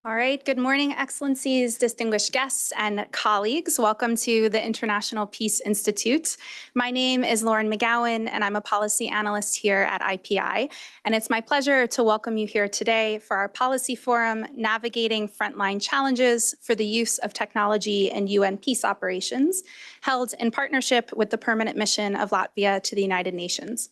All right, good morning, Excellencies, distinguished guests, and colleagues. Welcome to the International Peace Institute. My name is Lauren McGowan, and I'm a policy analyst here at IPI. And it's my pleasure to welcome you here today for our policy forum, Navigating Frontline Challenges for the Use of Technology in UN Peace Operations, held in partnership with the Permanent Mission of Latvia to the United Nations.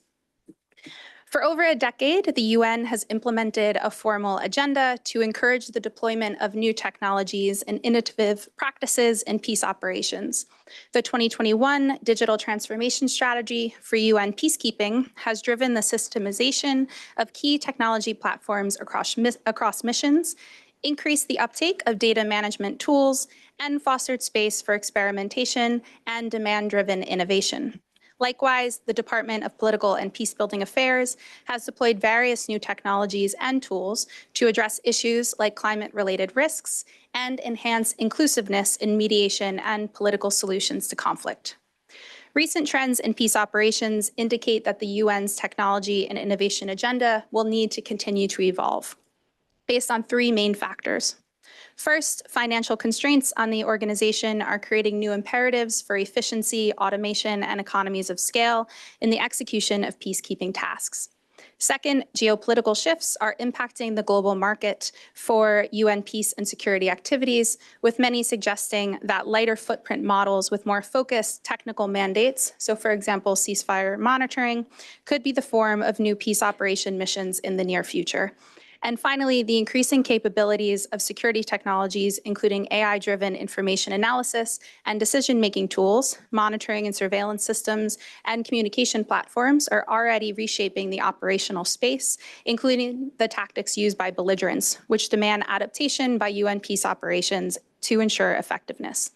For over a decade, the UN has implemented a formal agenda to encourage the deployment of new technologies and innovative practices in peace operations. The 2021 Digital Transformation Strategy for UN Peacekeeping has driven the systemization of key technology platforms across missions, increased the uptake of data management tools, and fostered space for experimentation and demand-driven innovation. Likewise, the Department of Political and Peacebuilding Affairs has deployed various new technologies and tools to address issues like climate-related risks and enhance inclusiveness in mediation and political solutions to conflict. Recent trends in peace operations indicate that the UN's technology and innovation agenda will need to continue to evolve, based on three main factors. First, financial constraints on the organization are creating new imperatives for efficiency, automation, and economies of scale in the execution of peacekeeping tasks. Second, geopolitical shifts are impacting the global market for UN peace and security activities, with many suggesting that lighter footprint models with more focused technical mandates, so for example, ceasefire monitoring, could be the form of new peace operation missions in the near future. And finally, the increasing capabilities of security technologies, including AI-driven information analysis and decision-making tools, monitoring and surveillance systems, and communication platforms are already reshaping the operational space, including the tactics used by belligerents, which demand adaptation by UN peace operations to ensure effectiveness.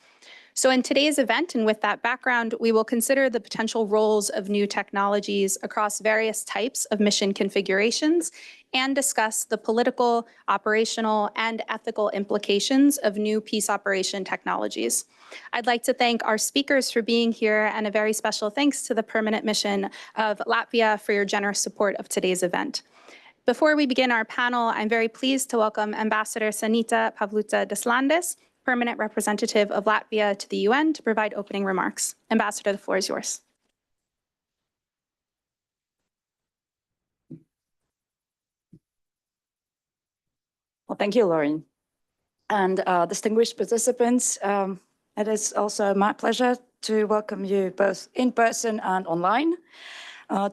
So in today's event, and with that background, we will consider the potential roles of new technologies across various types of mission configurations and discuss the political, operational, and ethical implications of new peace operation technologies. I'd like to thank our speakers for being here, and a very special thanks to the Permanent Mission of Latvia for your generous support of today's event. Before we begin our panel, I'm very pleased to welcome Ambassador Sanita Pavluta-Deslandes, Permanent Representative of Latvia to the UN, to provide opening remarks. Ambassador, the floor is yours. Well, thank you, Lauren. And distinguished participants, it is also my pleasure to welcome you both in person and online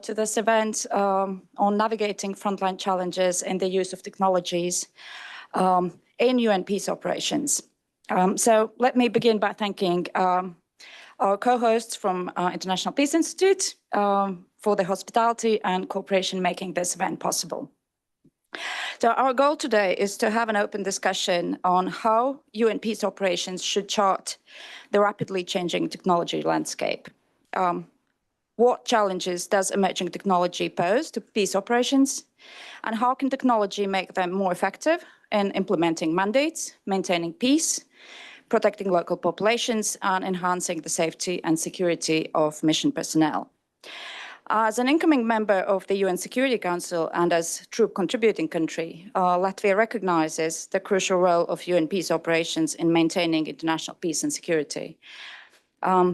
to this event on navigating frontline challenges in the use of technologies in UN peace operations. So let me begin by thanking our co-hosts from International Peace Institute for the hospitality and cooperation making this event possible. So our goal today is to have an open discussion on how UN peace operations should chart the rapidly changing technology landscape. What challenges does emerging technology pose to peace operations, and how can technology make them more effective in implementing mandates, maintaining peace, protecting local populations, and enhancing the safety and security of mission personnel? As an incoming member of the UN Security Council and as troop contributing country, Latvia recognizes the crucial role of UN peace operations in maintaining international peace and security.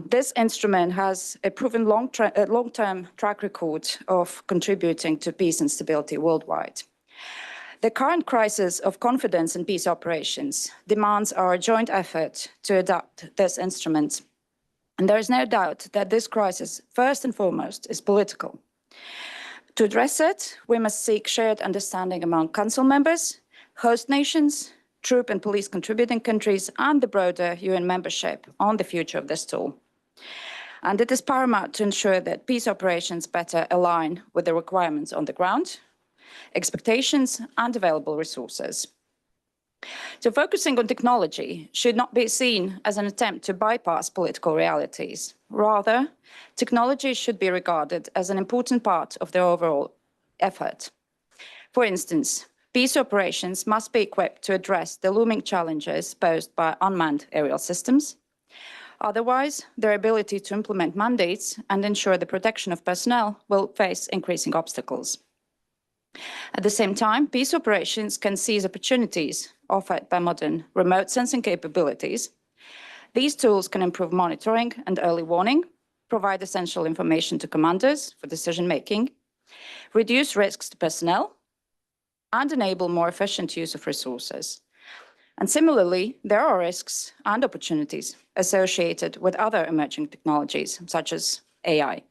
This instrument has a proven long-term track record of contributing to peace and stability worldwide. The current crisis of confidence in peace operations demands our joint effort to adopt this instrument. And there is no doubt that this crisis, first and foremost, is political. To address it, we must seek shared understanding among Council members, host nations, troop and police contributing countries, and the broader UN membership on the future of this tool. And it is paramount to ensure that peace operations better align with the requirements on the ground, expectations, and available resources. So focusing on technology should not be seen as an attempt to bypass political realities. Rather, technology should be regarded as an important part of the overall effort. For instance, peace operations must be equipped to address the looming challenges posed by unmanned aerial systems. Otherwise, their ability to implement mandates and ensure the protection of personnel will face increasing obstacles. At the same time, peace operations can seize opportunities offered by modern remote sensing capabilities. These tools can improve monitoring and early warning, provide essential information to commanders for decision-making, reduce risks to personnel, and enable more efficient use of resources. And similarly, there are risks and opportunities associated with other emerging technologies, such as AI.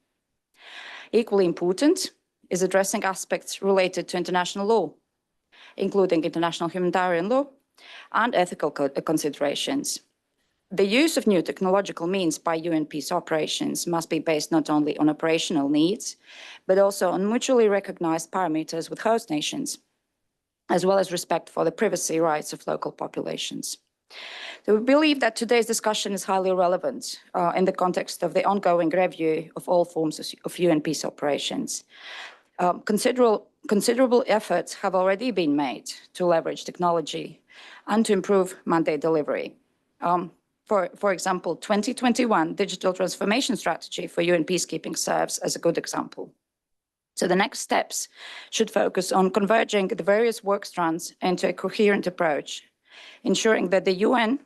Equally important is addressing aspects related to international law, including international humanitarian law and ethical considerations. The use of new technological means by UN peace operations must be based not only on operational needs, but also on mutually recognized parameters with host nations, as well as respect for the privacy rights of local populations. So we believe that today's discussion is highly relevant in the context of the ongoing review of all forms of UN peace operations. Considerable efforts have already been made to leverage technology and to improve mandate delivery. For example, 2021 digital transformation strategy for UN peacekeeping serves as a good example. So the next steps should focus on converging the various work strands into a coherent approach, ensuring that the UN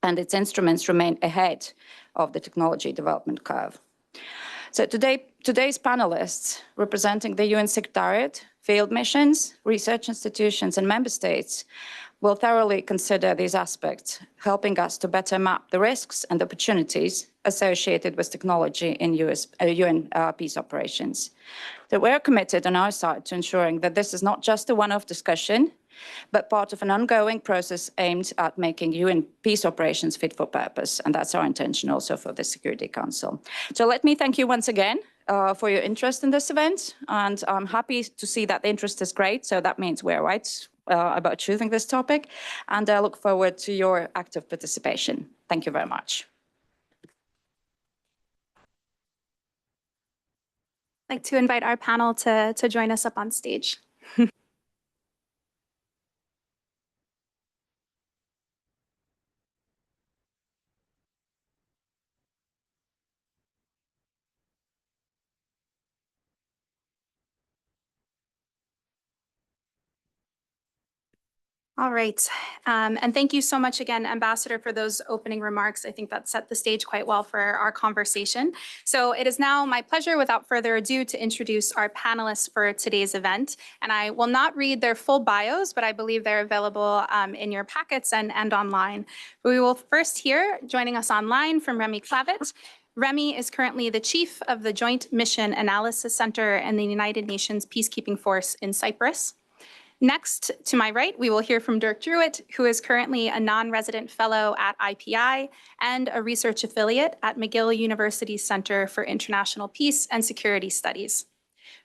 and its instruments remain ahead of the technology development curve. So today's panelists, representing the UN Secretariat, field missions, research institutions, and member states, will thoroughly consider these aspects, helping us to better map the risks and opportunities associated with technology in UN peace operations. So we're committed on our side to ensuring that this is not just a one-off discussion, but part of an ongoing process aimed at making UN peace operations fit for purpose. And that's our intention also for the Security Council. So let me thank you once again for your interest in this event. And I'm happy to see that the interest is great. So that means we're right about choosing this topic. And I look forward to your active participation. Thank you very much. I'd like to invite our panel to join us up on stage. All right. And thank you so much again, Ambassador, for those opening remarks. I think that set the stage quite well for our conversation. So it is now my pleasure, without further ado, to introduce our panelists for today's event. And I will not read their full bios, but I believe they're available in your packets and online. We will first hear, joining us online, from Remy Clavitt. Remy is currently the chief of the Joint Mission Analysis Center in the United Nations Peacekeeping Force in Cyprus. Next, to my right, we will hear from Dirk Druitt, who is currently a non-resident fellow at IPI and a research affiliate at McGill University's Center for International Peace and Security Studies.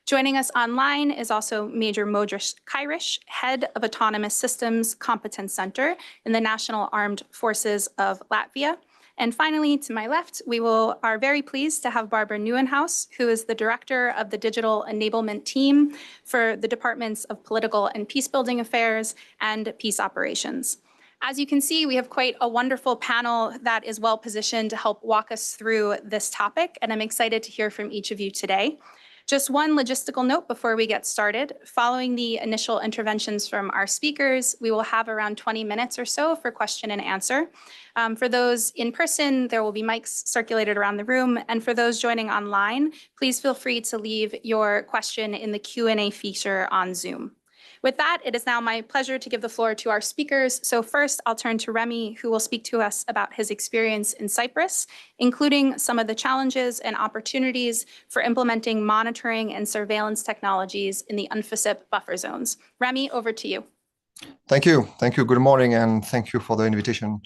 Joining us online is also Major Modris Kairish, head of Autonomous Systems Competence Center in the National Armed Forces of Latvia. And finally, to my left, we are very pleased to have Barbara Neuenhaus, who is the director of the Digital Enablement Team for the Departments of Political and Peacebuilding Affairs and Peace Operations. As you can see, we have quite a wonderful panel that is well positioned to help walk us through this topic, and I'm excited to hear from each of you today. Just one logistical note before we get started. Following the initial interventions from our speakers, we will have around 20 minutes or so for question and answer. For those in person, there will be mics circulated around the room. And for those joining online, please feel free to leave your question in the Q&A feature on Zoom. With that, it is now my pleasure to give the floor to our speakers. So first, I'll turn to Remy, who will speak to us about his experience in Cyprus, including some of the challenges and opportunities for implementing monitoring and surveillance technologies in the UNFICYP buffer zones. Remy, over to you. Thank you. Thank you. Good morning, and thank you for the invitation.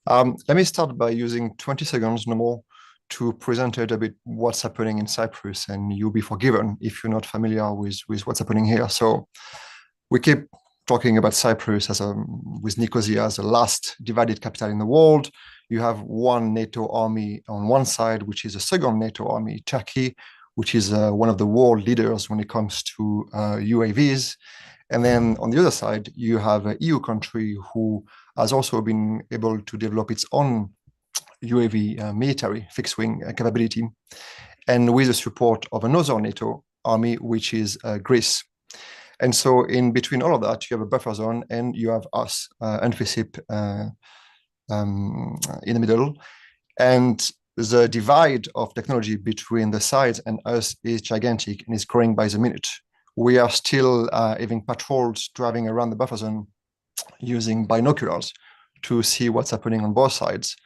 Let me start by using 20 seconds, no more, to present a little bit what's happening in Cyprus, and you'll be forgiven if you're not familiar with what's happening here. So we keep talking about Cyprus with Nicosia as the last divided capital in the world. You have one NATO army on one side, which is a second NATO army, Turkey, which is one of the world leaders when it comes to UAVs. And then on the other side, you have an EU country who has also been able to develop its own UAV military fixed-wing capability. And with the support of another NATO army, which is Greece. And so in between all of that, you have a buffer zone and you have us, UNFICYP, in the middle. And the divide of technology between the sides and us is gigantic and is growing by the minute. We are still having patrols driving around the buffer zone using binoculars to see what's happening on both sides,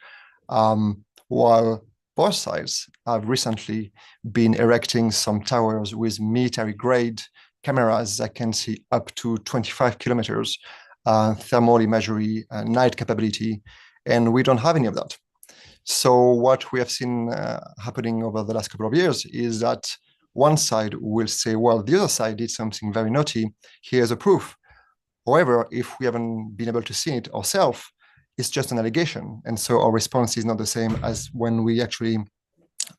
while both sides have recently been erecting some towers with military-grade cameras that can see up to 25 kilometers, thermal imagery, night capability, and we don't have any of that. So what we have seen happening over the last couple of years is that one side will say, well, the other side did something very naughty, here's a proof. However, if we haven't been able to see it ourselves, it's just an allegation. And so our response is not the same as when we actually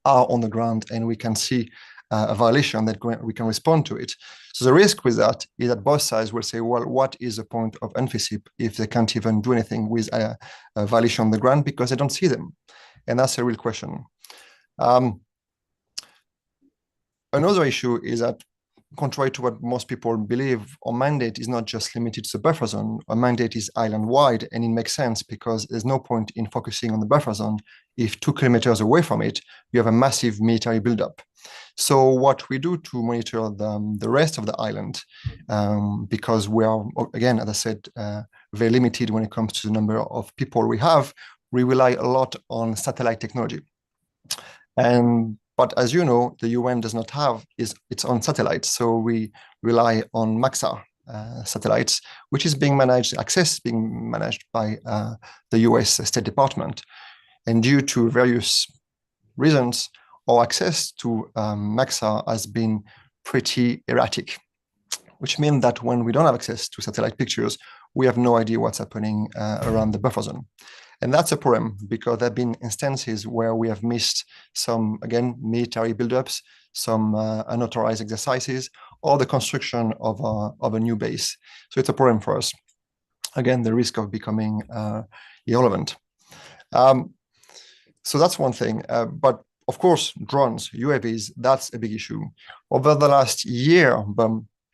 are on the ground and we can see a violation that we can respond to it. So the risk with that is that both sides will say, well, what is the point of UNFICYP if they can't even do anything with a violation on the ground because they don't see them? And that's a real question. Another issue is that, contrary to what most people believe, our mandate is not just limited to the buffer zone. Our mandate is island-wide, and it makes sense because there's no point in focusing on the buffer zone if 2 kilometers away from it, you have a massive military buildup. So what we do to monitor the rest of the island, because we are, again, as I said, very limited when it comes to the number of people we have, we rely a lot on satellite technology. But as you know, the UN does not have its own satellites. So we rely on MAXA satellites, which is being managed, access being managed by the US State Department. And due to various reasons, our access to MAXA has been pretty erratic, which means that when we don't have access to satellite pictures, we have no idea what's happening around the buffer zone. And that's a problem because there have been instances where we have missed some, again, military buildups, some unauthorized exercises, or the construction of a new base. So it's a problem for us. Again, the risk of becoming irrelevant. So that's one thing. But of course, drones, UAVs, that's a big issue. Over the last year,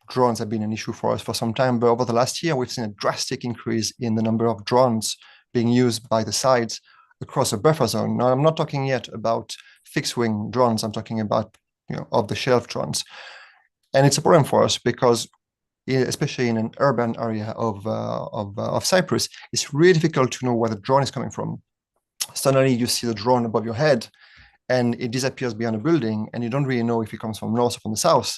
drones have been an issue for us for some time, but over the last year, we've seen a drastic increase in the number of drones being used by the sides across a buffer zone. Now, I'm not talking yet about fixed-wing drones. I'm talking about off-the-shelf drones. And it's a problem for us because, especially in an urban area of Cyprus, it's really difficult to know where the drone is coming from. Suddenly, you see the drone above your head, and it disappears behind a building, and you don't really know if it comes from north or from the south.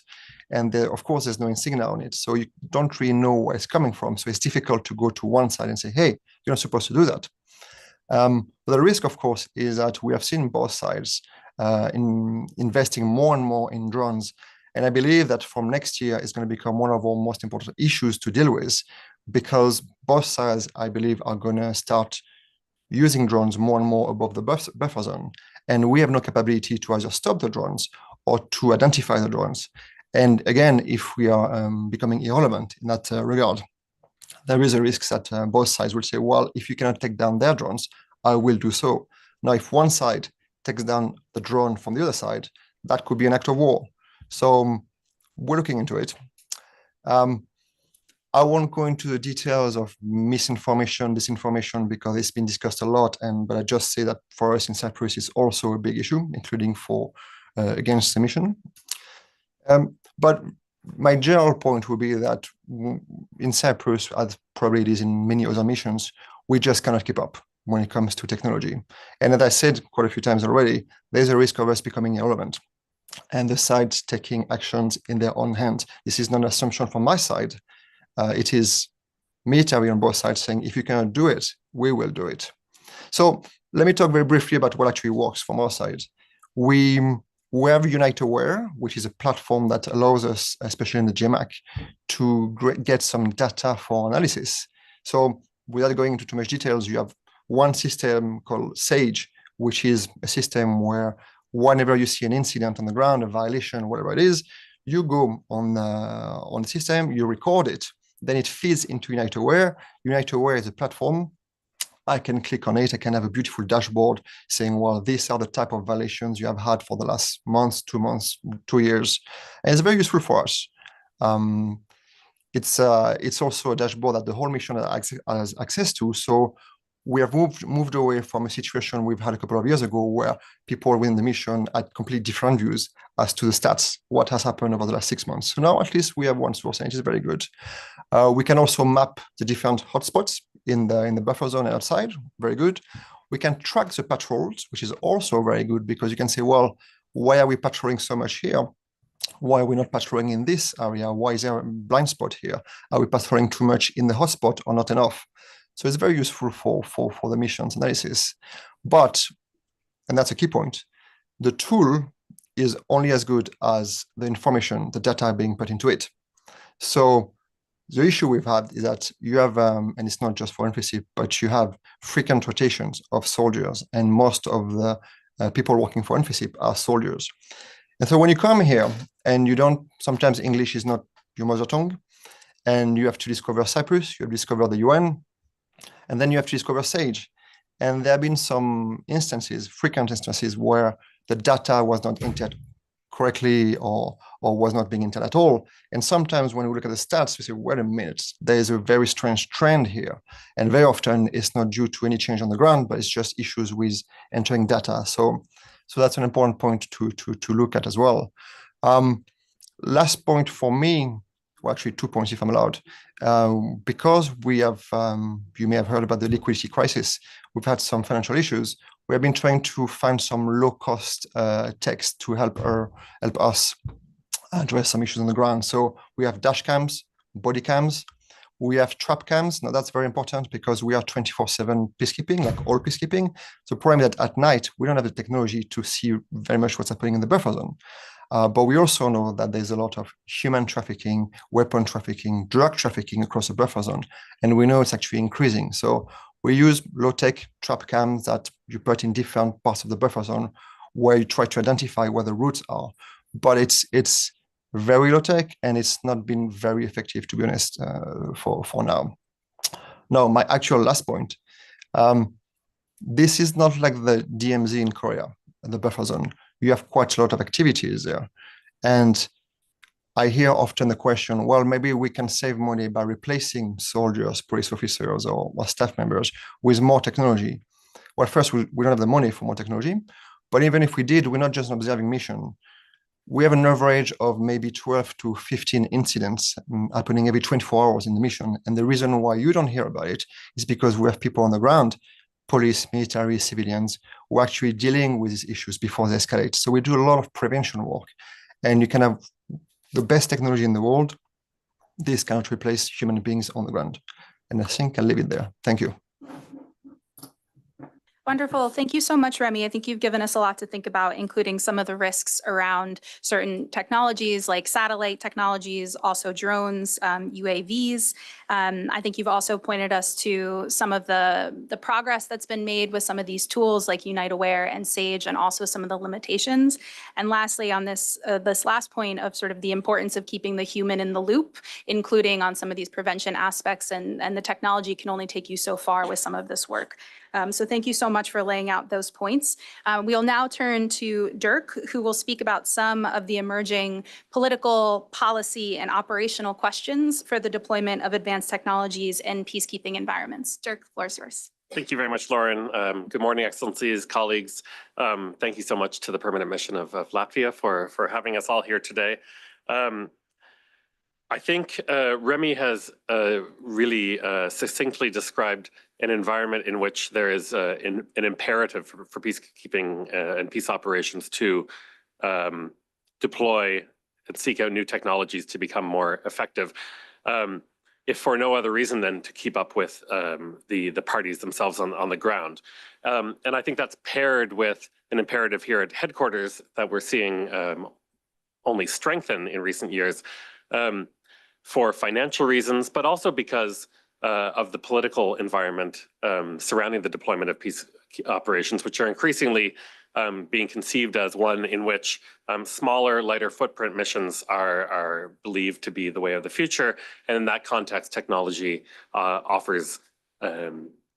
And of course, there's no insignia on it. So you don't really know where it's coming from. So it's difficult to go to one side and say, hey, you're not supposed to do that. But the risk, of course, is that we have seen both sides investing more and more in drones. And I believe that from next year, it's going to become one of our most important issues to deal with because both sides, I believe, are going to start using drones more and more above the buffer zone. And we have no capability to either stop the drones or to identify the drones. And again, if we are becoming irrelevant in that regard, there is a risk that both sides will say, well, if you cannot take down their drones, I will do so. Now, if one side takes down the drone from the other side, that could be an act of war. So we're looking into it. I won't go into the details of misinformation, disinformation, because it's been discussed a lot. But I just say that for us in Cyprus, it's also a big issue, including for against the mission. But my general point would be that in Cyprus, as probably it is in many other missions, we just cannot keep up when it comes to technology. And as I said quite a few times already, there's a risk of us becoming irrelevant and the sides taking actions in their own hands. This is not an assumption from my side. It is military on both sides saying, if you cannot do it, we will do it. So let me talk very briefly about what actually works from our side. We have UniteAware, which is a platform that allows us, especially in the GMAC, to get some data for analysis. So without going into too much details, you have one system called SAGE, which is a system where whenever you see an incident on the ground, a violation, whatever it is, you go on the system, you record it, then it feeds into UniteAware. UniteAware is a platform I can click on it. I can have a beautiful dashboard saying, well, these are the type of violations you have had for the last months, 2 years. And it's very useful for us. It's also a dashboard that the whole mission has access to. So we have moved away from a situation we've had a couple of years ago where people within the mission had completely different views as to the stats, what has happened over the last 6 months. So now at least we have one source, and it is very good. We can also map the different hotspots in the buffer zone and outside, very good. We can track the patrols, which is also very good because you can say, well, why are we patrolling so much here? Why are we not patrolling in this area? Why is there a blind spot here? Are we patrolling too much in the hotspot or not enough? So it's very useful for the missions analysis. But, and that's a key point, the tool is only as good as the information, the data being put into it. So the issue we've had is that you have, and it's not just for NFICIP, but you have frequent rotations of soldiers, and most of the people working for NFICIP are soldiers. And so when you come here and you don't, sometimes English is not your mother tongue, and you have to discover Cyprus, you have to discover the UN, and then you have to discover SAGE. And there have been some instances, frequent instances, where the data was not entered correctly or was not being entered at all. And sometimes when we look at the stats, we say, wait a minute, there is a very strange trend here. And very often it's not due to any change on the ground, but it's just issues with entering data. So that's an important point to look at as well. Last point for me, well, actually 2 points if I'm allowed, because we have, you may have heard about the liquidity crisis, we've had some financial issues. We have been trying to find some low-cost techs to help us address some issues on the ground. So we have dash cams, body cams, we have trap cams. Now that's very important because we are 24/7 peacekeeping, like all peacekeeping. So the problem is that at night, we don't have the technology to see very much what's happening in the buffer zone. But we also know that there's a lot of human trafficking, weapon trafficking, drug trafficking across the buffer zone. And we know it's actually increasing. So we use low-tech trap cams that you put in different parts of the buffer zone where you try to identify where the routes are. But it's very low-tech and it's not been very effective, to be honest, for now. Now, my actual last point. This is not like the DMZ in Korea, the buffer zone. You have quite a lot of activities there. And I hear often the question, well, maybe we can save money by replacing soldiers, police officers, or staff members with more technology. Well, first, we don't have the money for more technology. But even if we did, we're not just an observing mission. We have an average of maybe 12 to 15 incidents happening every 24 hours in the mission. And the reason why you don't hear about it is because we have people on the ground, police, military, civilians, who are actually dealing with these issues before they escalate. So we do a lot of prevention work. And you can have the best technology in the world. This cannot replace human beings on the ground. And I think I'll leave it there. Thank you. Wonderful. Thank you so much, Remy. I think you've given us a lot to think about, including some of the risks around certain technologies like satellite technologies, also drones, UAVs. I think you've also pointed us to some of the progress that's been made with some of these tools like UniteAware and SAGE, and also some of the limitations. And lastly, on this last point of sort of the importance of keeping the human in the loop, including on some of these prevention aspects, and the technology can only take you so far with some of this work. So thank you so much for laying out those points. We'll now turn to Dirk, who will speak about some of the emerging political, policy, and operational questions for the deployment of advanced technologies in peacekeeping environments. Dirk, the floor is yours. Thank you very much, Lauren. Good morning, Excellencies, colleagues. Thank you so much to the Permanent Mission of Latvia for having us all here today. I think Remy has really succinctly described an environment in which there is an imperative for peacekeeping and peace operations to deploy and seek out new technologies to become more effective, if for no other reason than to keep up with the parties themselves on the ground. And I think that's paired with an imperative here at headquarters that we're seeing only strengthen in recent years, for financial reasons, but also because of the political environment surrounding the deployment of peace operations, which are increasingly being conceived as one in which smaller, lighter footprint missions are believed to be the way of the future. And in that context, technology offers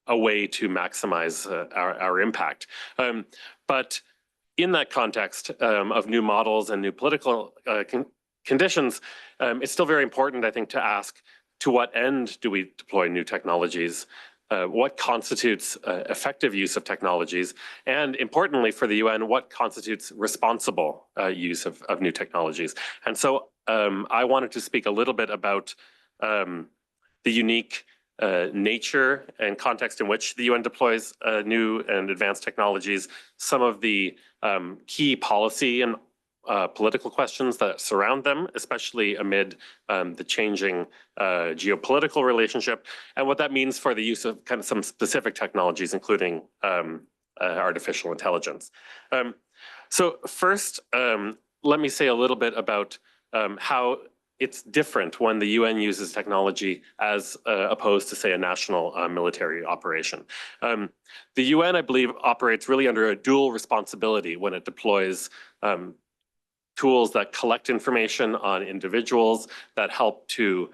a way to maximize our impact. But in that context of new models and new political conditions, it's still very important, I think, to ask, to what end do we deploy new technologies? What constitutes effective use of technologies? And importantly for the UN, what constitutes responsible use of new technologies? And so I wanted to speak a little bit about the unique nature and context in which the UN deploys new and advanced technologies, some of the key policy and political questions that surround them, especially amid the changing geopolitical relationship, and what that means for the use of kind of some specific technologies, including artificial intelligence. So first, let me say a little bit about how it's different when the UN uses technology as opposed to, say, a national military operation. The UN, I believe, operates really under a dual responsibility when it deploys tools that collect information on individuals, that help to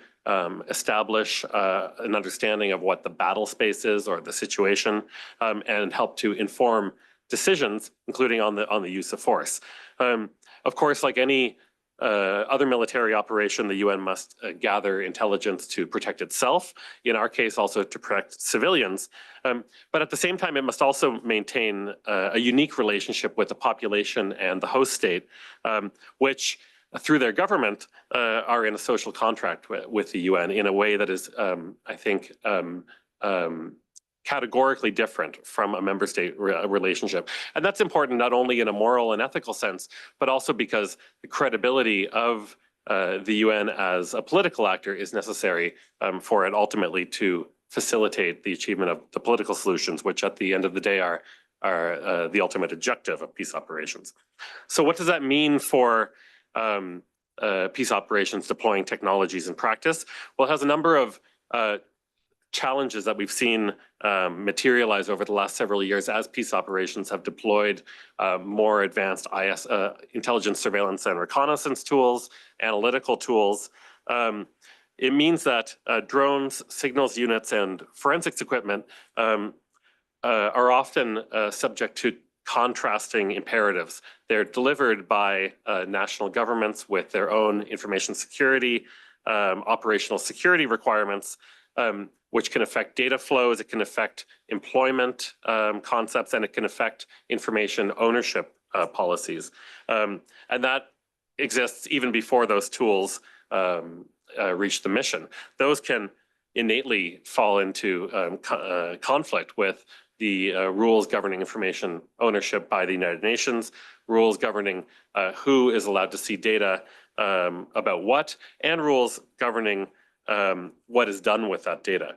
establish an understanding of what the battle space is or the situation, and help to inform decisions, including on the use of force. Of course, like any other military operation, the UN must gather intelligence to protect itself, in our case also to protect civilians. But at the same time, it must also maintain a unique relationship with the population and the host state, which through their government are in a social contract with the UN in a way that is, I think, categorically different from a member state relationship. And that's important not only in a moral and ethical sense, but also because the credibility of the UN as a political actor is necessary for it ultimately to facilitate the achievement of the political solutions, which at the end of the day are the ultimate objective of peace operations. So what does that mean for peace operations deploying technologies in practice? Well, it has a number of challenges that we've seen materialize over the last several years as peace operations have deployed more advanced intelligence, surveillance, and reconnaissance tools, analytical tools. It means that drones, signals units, and forensics equipment are often subject to contrasting imperatives. They're delivered by national governments with their own information security, operational security requirements, which can affect data flows, it can affect employment concepts, and it can affect information ownership policies. And that exists even before those tools reach the mission. Those can innately fall into conflict with the rules governing information ownership by the United Nations, rules governing who is allowed to see data about what, and rules governing what is done with that data.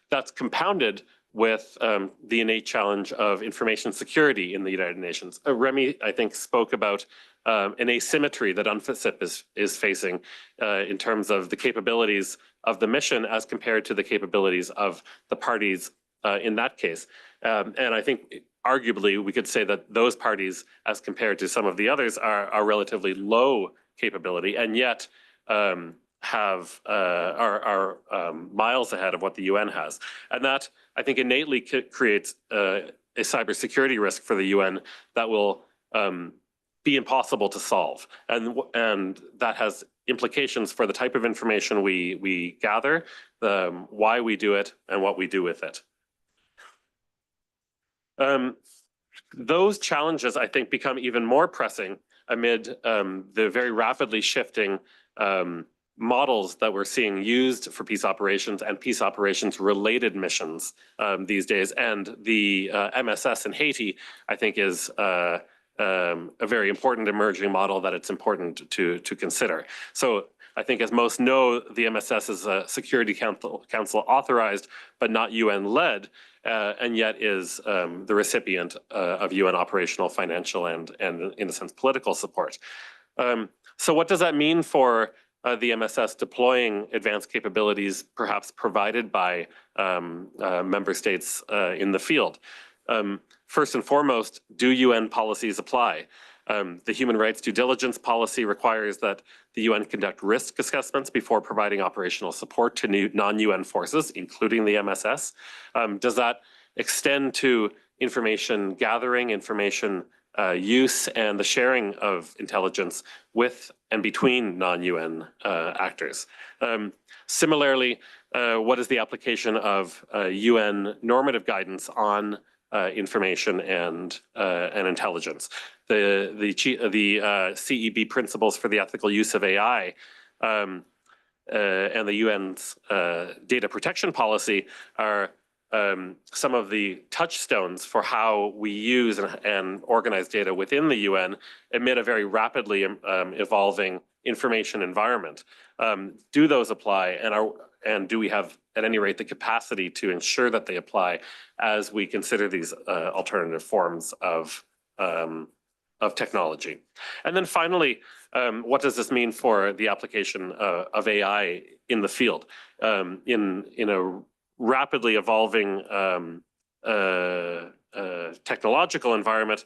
That's compounded with the innate challenge of information security in the United Nations. Remy, I think, spoke about an asymmetry that UNFICYP is facing in terms of the capabilities of the mission as compared to the capabilities of the parties in that case. And I think arguably we could say that those parties, as compared to some of the others, are relatively low capability, and yet are miles ahead of what the UN has. And that, I think, innately creates a cybersecurity risk for the UN that will be impossible to solve. And that has implications for the type of information we gather, why we do it, and what we do with it. Those challenges, I think, become even more pressing amid the very rapidly shifting models that we're seeing used for peace operations and peace operations related missions these days. And the MSS in Haiti, I think, is a very important emerging model that it's important to consider. So I think, as most know, the MSS is a Security Council authorized, but not UN led, and yet is the recipient of UN operational, financial, and in a sense, political support. So what does that mean for the MSS deploying advanced capabilities, perhaps provided by member states in the field? First and foremost, do UN policies apply? The human rights due diligence policy requires that the UN conduct risk assessments before providing operational support to non-UN forces, including the MSS. Does that extend to information gathering, information use, and the sharing of intelligence with and between non-UN actors? Similarly, what is the application of UN normative guidance on information and intelligence? The CEB principles for the ethical use of AI and the UN's data protection policy are some of the touchstones for how we use and organize data within the UN amid a very rapidly evolving information environment. Do those apply, and do we have, at any rate, the capacity to ensure that they apply as we consider these alternative forms of technology? And then finally, what does this mean for the application of AI in the field? In a rapidly evolving technological environment,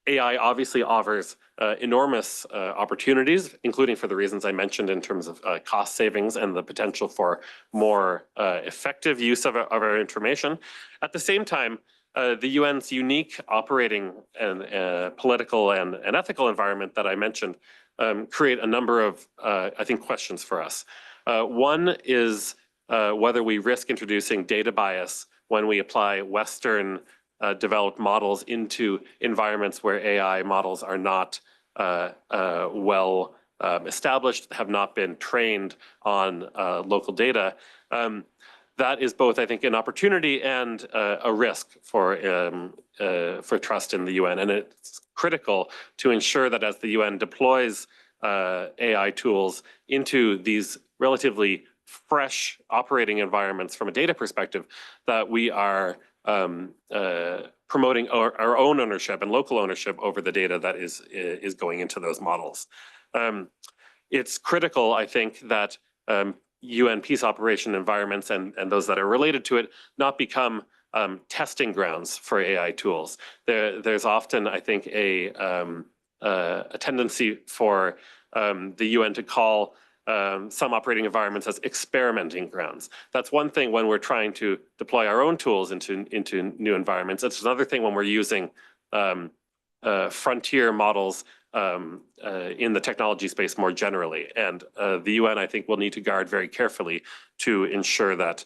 AI obviously offers enormous opportunities, including for the reasons I mentioned in terms of cost savings and the potential for more effective use of our information. At the same time, the UN's unique operating and political and ethical environment that I mentioned create a number of, I think, questions for us. One is whether we risk introducing data bias when we apply Western developed models into environments where AI models are not well established, have not been trained on local data. That is both, I think, an opportunity and a risk for trust in the UN. And it's critical to ensure that as the UN deploys AI tools into these relatively fresh operating environments from a data perspective, that we are promoting our own ownership and local ownership over the data that is going into those models. It's critical, I think, that UN peace operation environments and those that are related to it not become testing grounds for AI tools. There's often, I think, a tendency for the UN to call some operating environments as experimenting grounds. That's one thing when we're trying to deploy our own tools into new environments. It's another thing when we're using frontier models in the technology space more generally. And the UN, I think, will need to guard very carefully to ensure that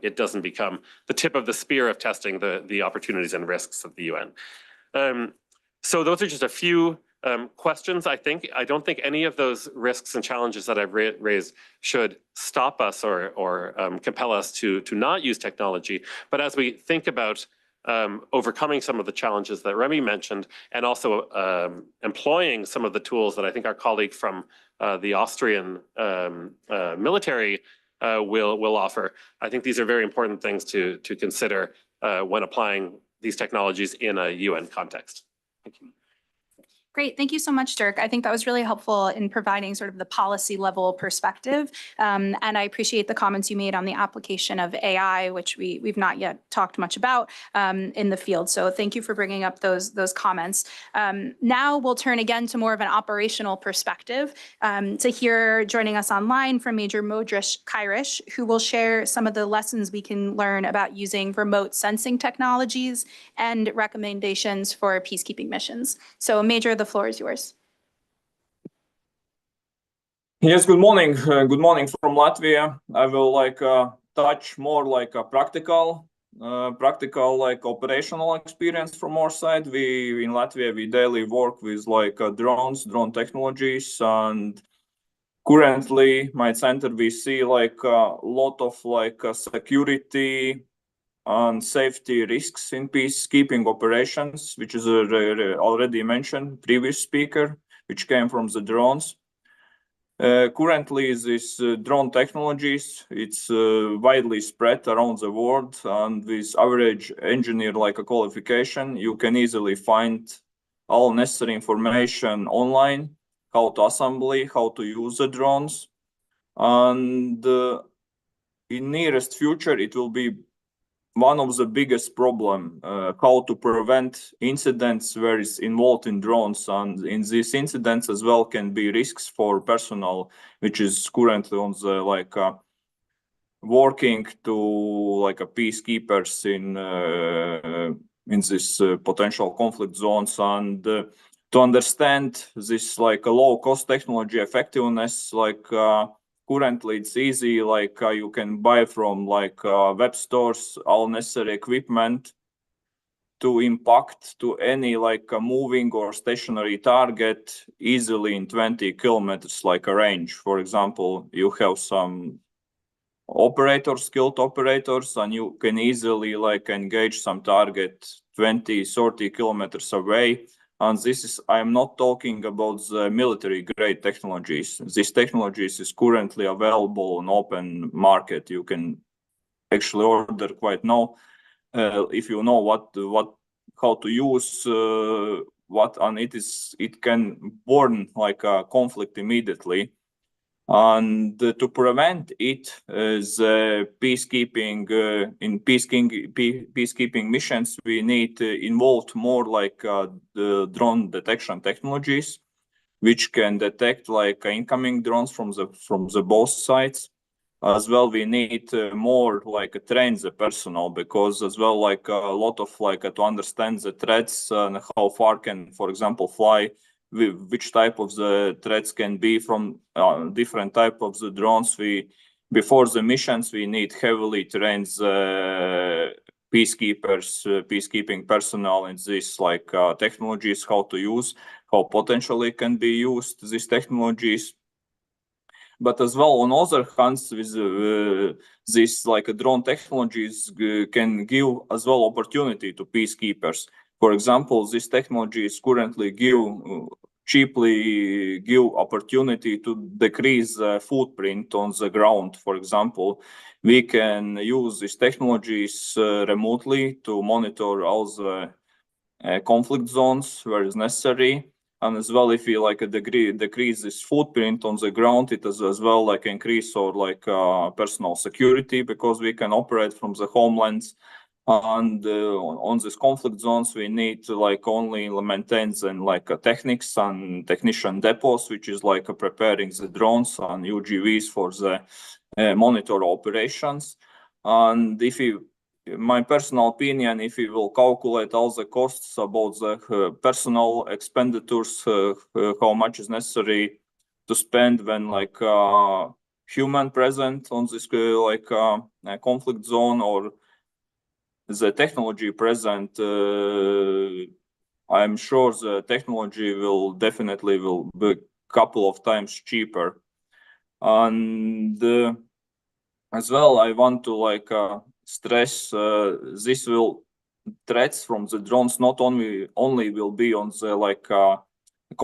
it doesn't become the tip of the spear of testing the opportunities and risks of the UN. So those are just a few questions, I think. I don't think any of those risks and challenges that I've raised should stop us or compel us to not use technology. But as we think about overcoming some of the challenges that Remy mentioned, and also employing some of the tools that I think our colleague from the Austrian military will offer, I think these are very important things to consider when applying these technologies in a UN context. Thank you. Great. Thank you so much, Dirk. I think that was really helpful in providing sort of the policy level perspective. And I appreciate the comments you made on the application of AI, which we've not yet talked much about in the field. So thank you for bringing up those comments. Now we'll turn again to more of an operational perspective to hear joining us online from Major Modrish Kairish, who will share some of the lessons we can learn about using remote sensing technologies and recommendations for peacekeeping missions. So Major, the floor is yours. Yes, good morning. Good morning from Latvia. I will touch more practical operational experience from our side. We in Latvia we daily work with drone technologies, and currently my center we see a lot of security and safety risks in peacekeeping operations, which is already mentioned previous speaker, which came from the drones. Currently, this drone technologies, it's widely spread around the world, and with average engineer qualification, you can easily find all necessary information online, how to assembly, how to use the drones, and in nearest future, it will be one of the biggest problem, how to prevent incidents where it's involved in drones, and in these incidents as well can be risks for personnel, which is currently on the working to peacekeepers in this potential conflict zones, and to understand this low cost technology effectiveness, currently it's easy, you can buy from web stores all necessary equipment to impact to any moving or stationary target easily in 20 kilometers range. For example, you have some skilled operators, and you can easily engage some target 20, 30 kilometers away. And this is, I'm not talking about the military grade technologies. This technologies is currently available on open market. You can actually order quite now if you know how to use and it can burn a conflict immediately. And to prevent it, the peacekeeping missions, we need to involve more the drone detection technologies, which can detect incoming drones from the both sides. As well, we need more train the personnel, because as well a lot of to understand the threats and how far can, for example, fly, which type of the threats can be from different type of the drones. Before the missions, we need heavily trained peacekeeping personnel in these technologies, how to use, how potentially can be used these technologies. But as well, on other hands, with these drone technologies can give as well opportunity to peacekeepers. For example, these technologies currently cheaply give opportunity to decrease footprint on the ground. For example, we can use these technologies remotely to monitor all the conflict zones where is necessary. And as well, if we decrease this footprint on the ground, it is as well increase our personal security, because we can operate from the homelands. And on these conflict zones, we need to only maintain the techniques and technician depots, which is preparing the drones and UGVs for the monitor operations. And my personal opinion, if we will calculate all the costs about the personal expenditures, how much is necessary to spend when human present on this conflict zone, or the technology present, I'm sure the technology will definitely be a couple of times cheaper. And as well, I want to stress this threats from the drones not only will be on the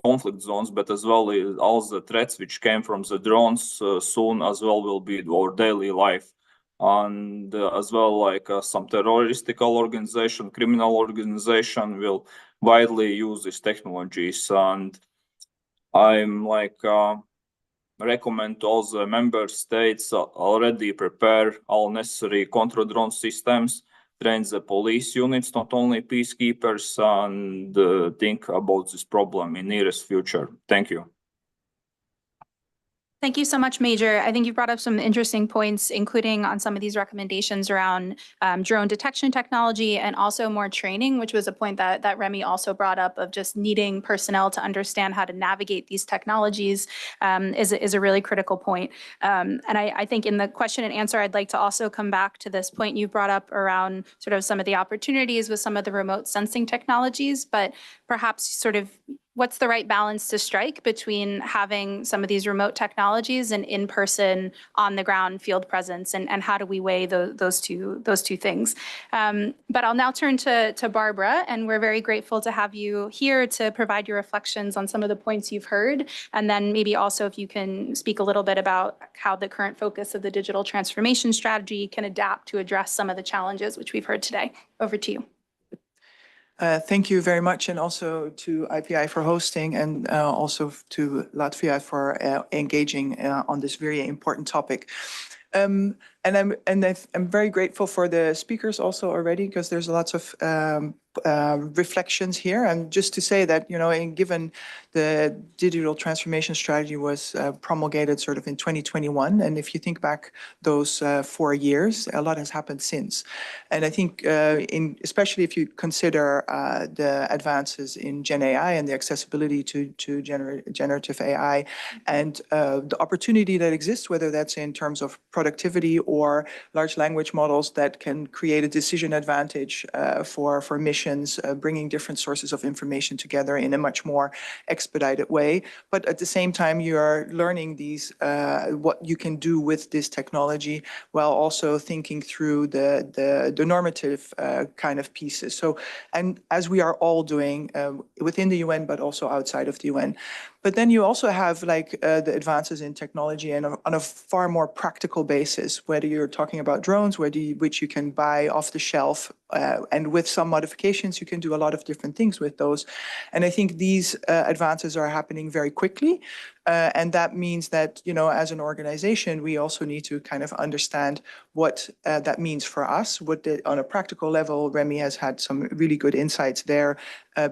conflict zones, but as well all the threats which came from the drones soon as well will be our daily life. And as well some terroristic organization, criminal organization will widely use these technologies. And I'm recommend all the member states already prepare all necessary counter drone systems, train the police units, not only peacekeepers, and think about this problem in nearest future. Thank you. Thank you so much, Major. I think you brought up some interesting points, including on some of these recommendations around drone detection technology and also more training, which was a point that Remy also brought up, of just needing personnel to understand how to navigate these technologies is a really critical point. And I think in the question and answer, I'd like to also come back to this point you brought up around sort of some of the opportunities with some of the remote sensing technologies, but perhaps sort of what's the right balance to strike between having some of these remote technologies and in-person, on-the-ground field presence, and how do we weigh those two things? But I'll now turn to Barbara, and we're very grateful to have you here to provide your reflections on some of the points you've heard, and then maybe also if you can speak a little bit about how the current focus of the digital transformation strategy can adapt to address some of the challenges which we've heard today. Over to you. Thank you very much, and also to IPI for hosting, and also to Latvia for engaging on this very important topic. I'm very grateful for the speakers also already, because there's lots of reflections here. And just to say that, and given the digital transformation strategy was promulgated sort of in 2021, and if you think back those 4 years, a lot has happened since. And I think especially if you consider the advances in Gen AI and the accessibility to generative AI and the opportunity that exists, whether that's in terms of productivity or large language models that can create a decision advantage for missions, bringing different sources of information together in a much more expedited way. But at the same time, you are learning what you can do with this technology while also thinking through the normative kind of pieces. So, and as we are all doing within the UN, but also outside of the UN. But then you also have the advances in technology and on a far more practical basis, whether you're talking about drones, which you can buy off the shelf, and with some modifications, you can do a lot of different things with those. And I think these advances are happening very quickly. And that means that, as an organization, we also need to kind of understand what that means for us. On a practical level, Remy has had some really good insights there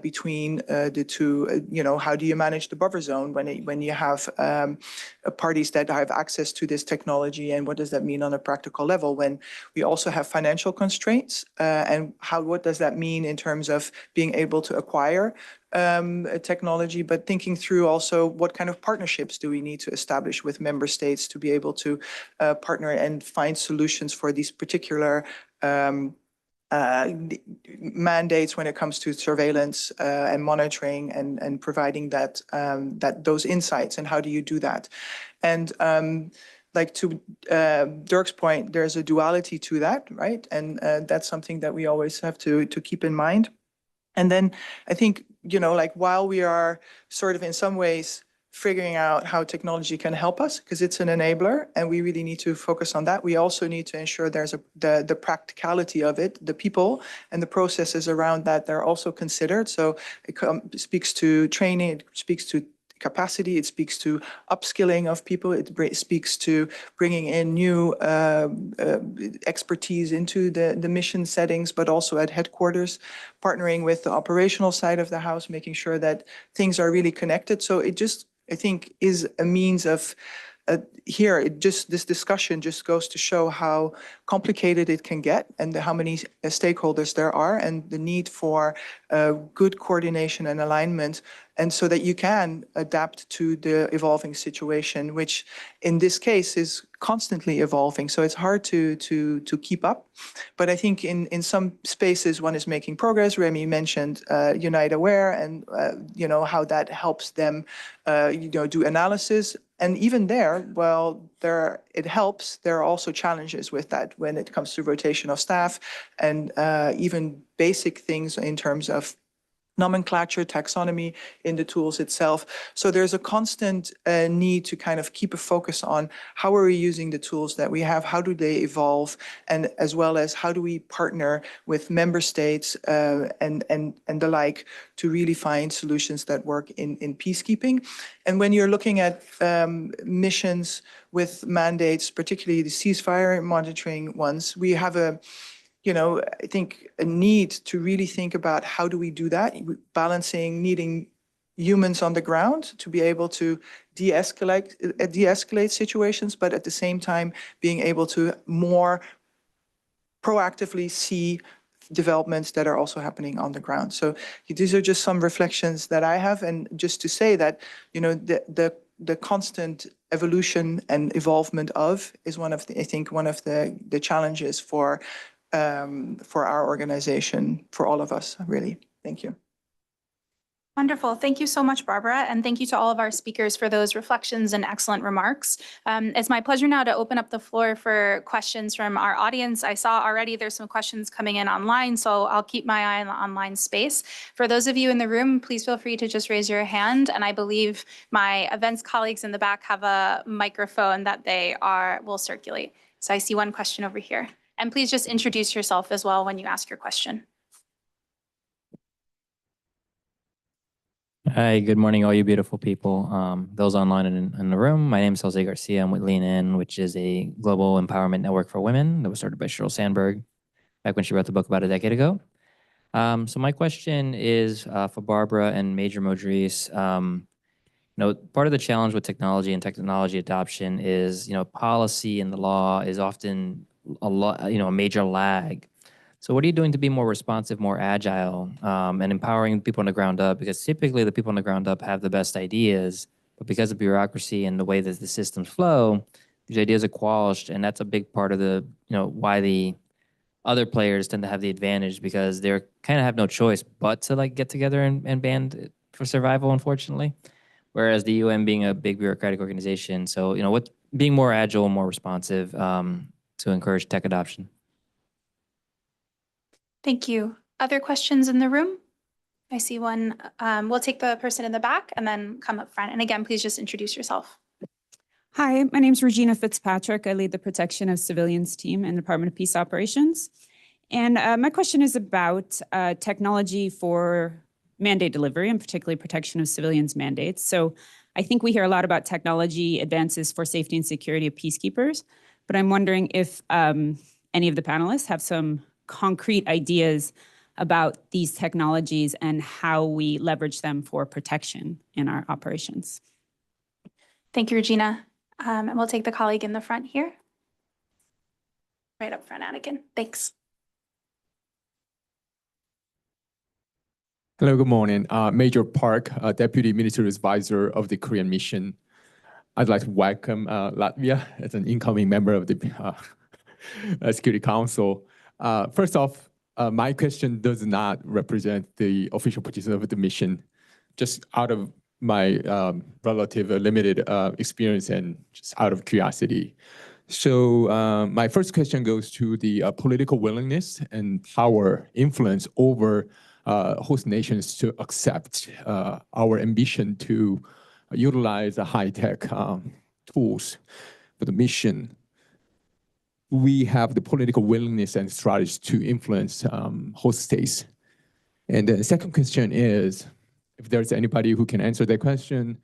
between the two. How do you manage the buffer zone when you have parties that have access to this technology, and what does that mean on a practical level when we also have financial constraints, and what does that mean in terms of being able to acquire technology, but thinking through also what kind of partnerships do we need to establish with member states to be able to partner and find solutions for these particular mandates when it comes to surveillance and monitoring and providing those insights, and how do you do that? And to Dirk's point, there's a duality to that, right? And that's something that we always have to keep in mind. And then I think, while we are sort of in some ways figuring out how technology can help us, because it's an enabler and we really need to focus on that, we also need to ensure there's the practicality of it, the people and the processes around that, they're also considered. So it speaks to training, it speaks to capacity, it speaks to upskilling of people, it speaks to bringing in new expertise into the mission settings, but also at headquarters, partnering with the operational side of the house, making sure that things are really connected. So it just, I think, is a means of this discussion just goes to show how complicated it can get and how many stakeholders there are, and the need for good coordination and alignment, and so that you can adapt to the evolving situation, which in this case is constantly evolving. So it's hard to keep up. But I think in some spaces one is making progress. Remy mentioned Unite Aware and how that helps them do analysis. And even there, it helps, there are also challenges with that when it comes to rotation of staff and even basic things in terms of nomenclature, taxonomy in the tools itself. So there's a constant need to kind of keep a focus on how are we using the tools that we have, how do they evolve, and as well as how do we partner with member states and the like to really find solutions that work in peacekeeping. And when you're looking at missions with mandates, particularly the ceasefire monitoring ones, we have I think a need to really think about how do we do that, needing humans on the ground to be able to de-escalate situations, but at the same time being able to more proactively see developments that are also happening on the ground. So these are just some reflections that I have, and just to say that the constant evolution and evolvement is one of the challenges for our organization, for all of us, really. Thank you. Wonderful. Thank you so much, Barbara. And thank you to all of our speakers for those reflections and excellent remarks. It's my pleasure now to open up the floor for questions from our audience. I saw already there's some questions coming in online, so I'll keep my eye on the online space. For those of you in the room, please feel free to just raise your hand. And I believe my events colleagues in the back have a microphone that will circulate. So I see one question over here. And please just introduce yourself as well when you ask your question. Hi, good morning, all you beautiful people. Those online and in the room. My name is Jose Garcia. I'm with Lean In, which is a global empowerment network for women that was started by Sheryl Sandberg back when she wrote the book about a decade ago. So my question is for Barbara and Major Modris. Part of the challenge with technology and technology adoption is, policy and the law is often a major lag. So what are you doing to be more responsive, more agile, and empowering people on the ground up? Because typically the people on the ground up have the best ideas, but because of bureaucracy and the way that the systems flow, these ideas are quashed, and that's a big part of the, why the other players tend to have the advantage, because they're kind of have no choice but to like get together and band for survival, unfortunately. Whereas the UN being a big bureaucratic organization, so what being more agile, more responsive to encourage tech adoption. Thank you. Other questions in the room? I see one. We'll take the person in the back and then come up front. And again, please just introduce yourself. Hi, my name is Regina Fitzpatrick. I lead the Protection of Civilians team in the Department of Peace Operations. And my question is about technology for mandate delivery, and particularly protection of civilians mandates. So I think we hear a lot about technology advances for safety and security of peacekeepers, but I'm wondering if any of the panelists have some concrete ideas about these technologies and how we leverage them for protection in our operations. Thank you, Regina. And we'll take the colleague in the front here. Right up front, Anakin. Thanks. Hello, good morning. Major Park, Deputy Military Advisor of the Korean Mission. I'd like to welcome Latvia as an incoming member of the Security Council. First off, my question does not represent the official position of the mission. Just out of my relative limited experience and just out of curiosity. So my first question goes to the political willingness and power influence over host nations to accept our ambition to utilize high-tech tools for the mission. We have the political willingness and strategy to influence host states. And the second question is, if there's anybody who can answer that question,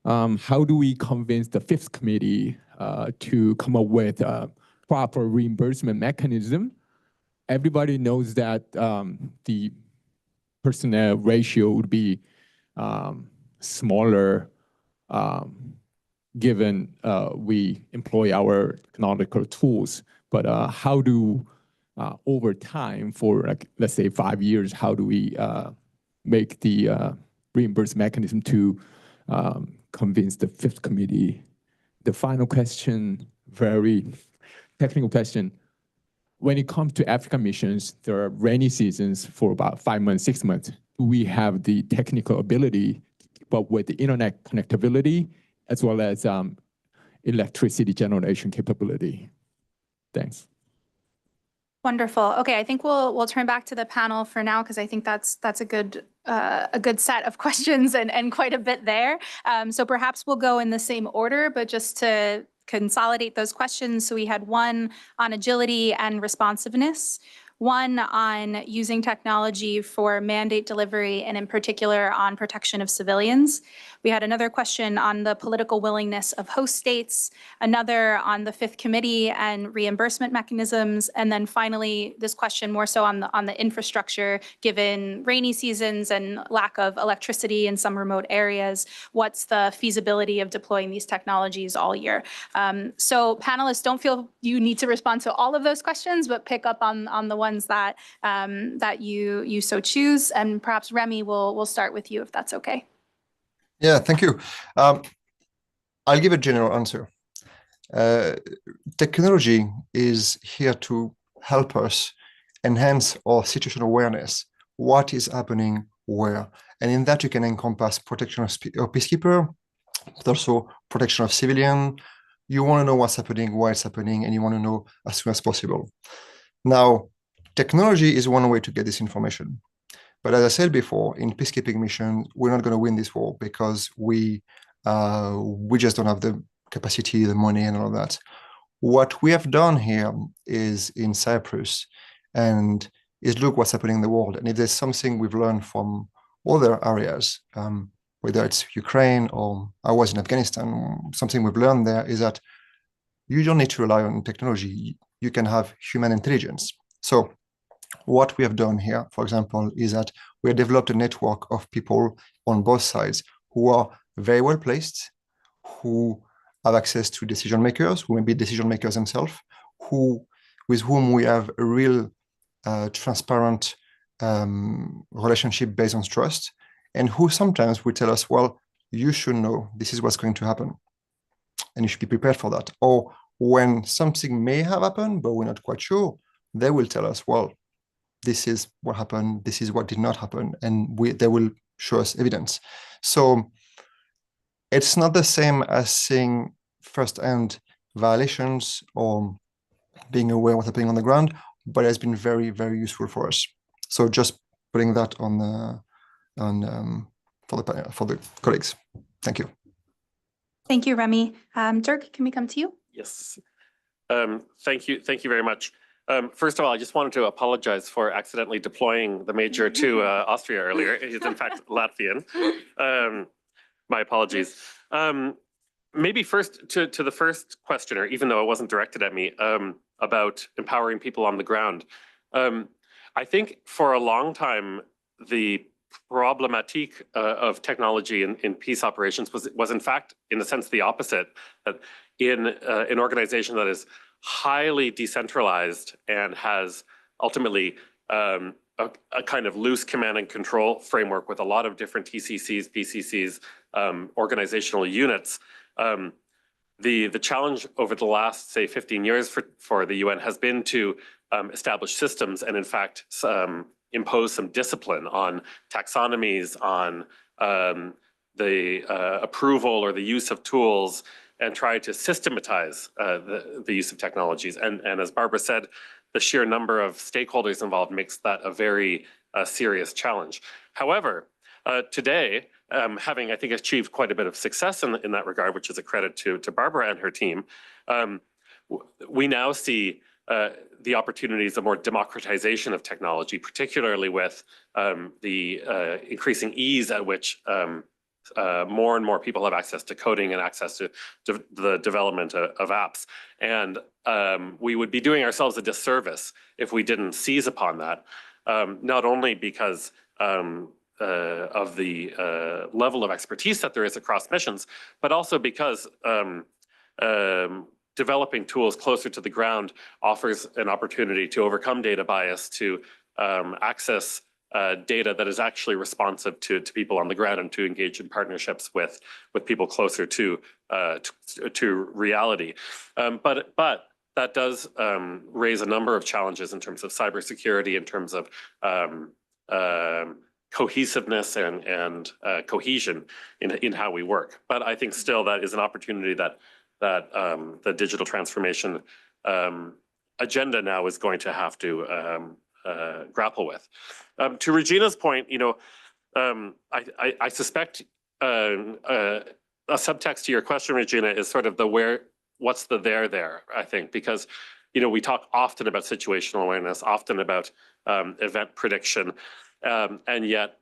how do we convince the Fifth Committee to come up with a proper reimbursement mechanism? Everybody knows that the personnel ratio would be smaller given we employ our technological tools. But how do, over time, for like, let's say 5 years, how do we make the reimbursement mechanism to convince the Fifth Committee? The final question, very technical question. When it comes to African missions, there are rainy seasons for about 5 months, 6 months. Do we have the technical ability to keep up with the internet connectivity as well as electricity generation capability? Thanks. Wonderful. Okay, I think we'll turn back to the panel for now, because I think that's a good set of questions and quite a bit there. So perhaps we'll go in the same order, but just to consolidate those questions. So we had one on agility and responsiveness, one on using technology for mandate delivery, and in particular on protection of civilians. We had another question on the political willingness of host states, another on the Fifth Committee and reimbursement mechanisms, and then finally this question more so on the infrastructure, given rainy seasons and lack of electricity in some remote areas. What's the feasibility of deploying these technologies all year? So panelists, don't feel you need to respond to all of those questions, but pick up on the ones that that you so choose. And perhaps Remy, we'll start with you if that's okay. Yeah, thank you. I'll give a general answer. Technology is here to help us enhance our situational awareness, what is happening where. And in that, you can encompass protection of peacekeeper, but also protection of civilian. You want to know what's happening, why it's happening, and you want to know as soon as possible. Now, technology is one way to get this information. But as I said before, in peacekeeping mission, we're not going to win this war because we just don't have the capacity, the money, and all of that. What we have done here is in Cyprus, is look what's happening in the world. And if there's something we've learned from other areas, whether it's Ukraine or I was in Afghanistan, something we've learned there is that you don't need to rely on technology. You can have human intelligence. So what we have done here, for example, is that we have developed a network of people on both sides who are very well placed, who have access to decision makers, who may be decision makers themselves, with whom we have a real transparent relationship based on trust, and who sometimes will tell us, well, you should know this is what's going to happen, and you should be prepared for that. Or when something may have happened, but we're not quite sure, they will tell us, well, this is what happened, this is what did not happen, and they will show us evidence. So it's not the same as seeing first-hand violations or being aware of what's happening on the ground, but it has been very, very useful for us. So just putting that on for the colleagues. Thank you. Thank you, Remy. Dirk, can we come to you? Yes. Thank you very much. First of all, I just wanted to apologize for accidentally deploying the major to Austria earlier. He's in fact Latvian. My apologies. Maybe first to the first questioner, even though it wasn't directed at me, about empowering people on the ground. I think for a long time, the problematique of technology in peace operations was in fact, in a sense, the opposite. That in an organization that is highly decentralized and has ultimately a kind of loose command and control framework with a lot of different TCCs, PCCs, organizational units. The challenge over the last, say, 15 years for the UN has been to establish systems and, in fact, impose some discipline on taxonomies, on the approval or the use of tools, and try to systematize the use of technologies. And as Barbara said, the sheer number of stakeholders involved makes that a very serious challenge. However, today, having, I think, achieved quite a bit of success in that regard, which is a credit to Barbara and her team, we now see the opportunities of more democratization of technology, particularly with the increasing ease at which more and more people have access to coding and access to the development of apps. And we would be doing ourselves a disservice if we didn't seize upon that, not only because of the level of expertise that there is across missions, but also because developing tools closer to the ground offers an opportunity to overcome data bias, to access data that is actually responsive to people on the ground, and to engage in partnerships with people closer to reality. But that does raise a number of challenges in terms of cybersecurity, in terms of cohesiveness and cohesion in how we work. But I think still that is an opportunity that the digital transformation agenda now is going to have to grapple with. To Regina's point, I suspect a subtext to your question, Regina, is sort of what's the there, I think, because we talk often about situational awareness, often about event prediction, and yet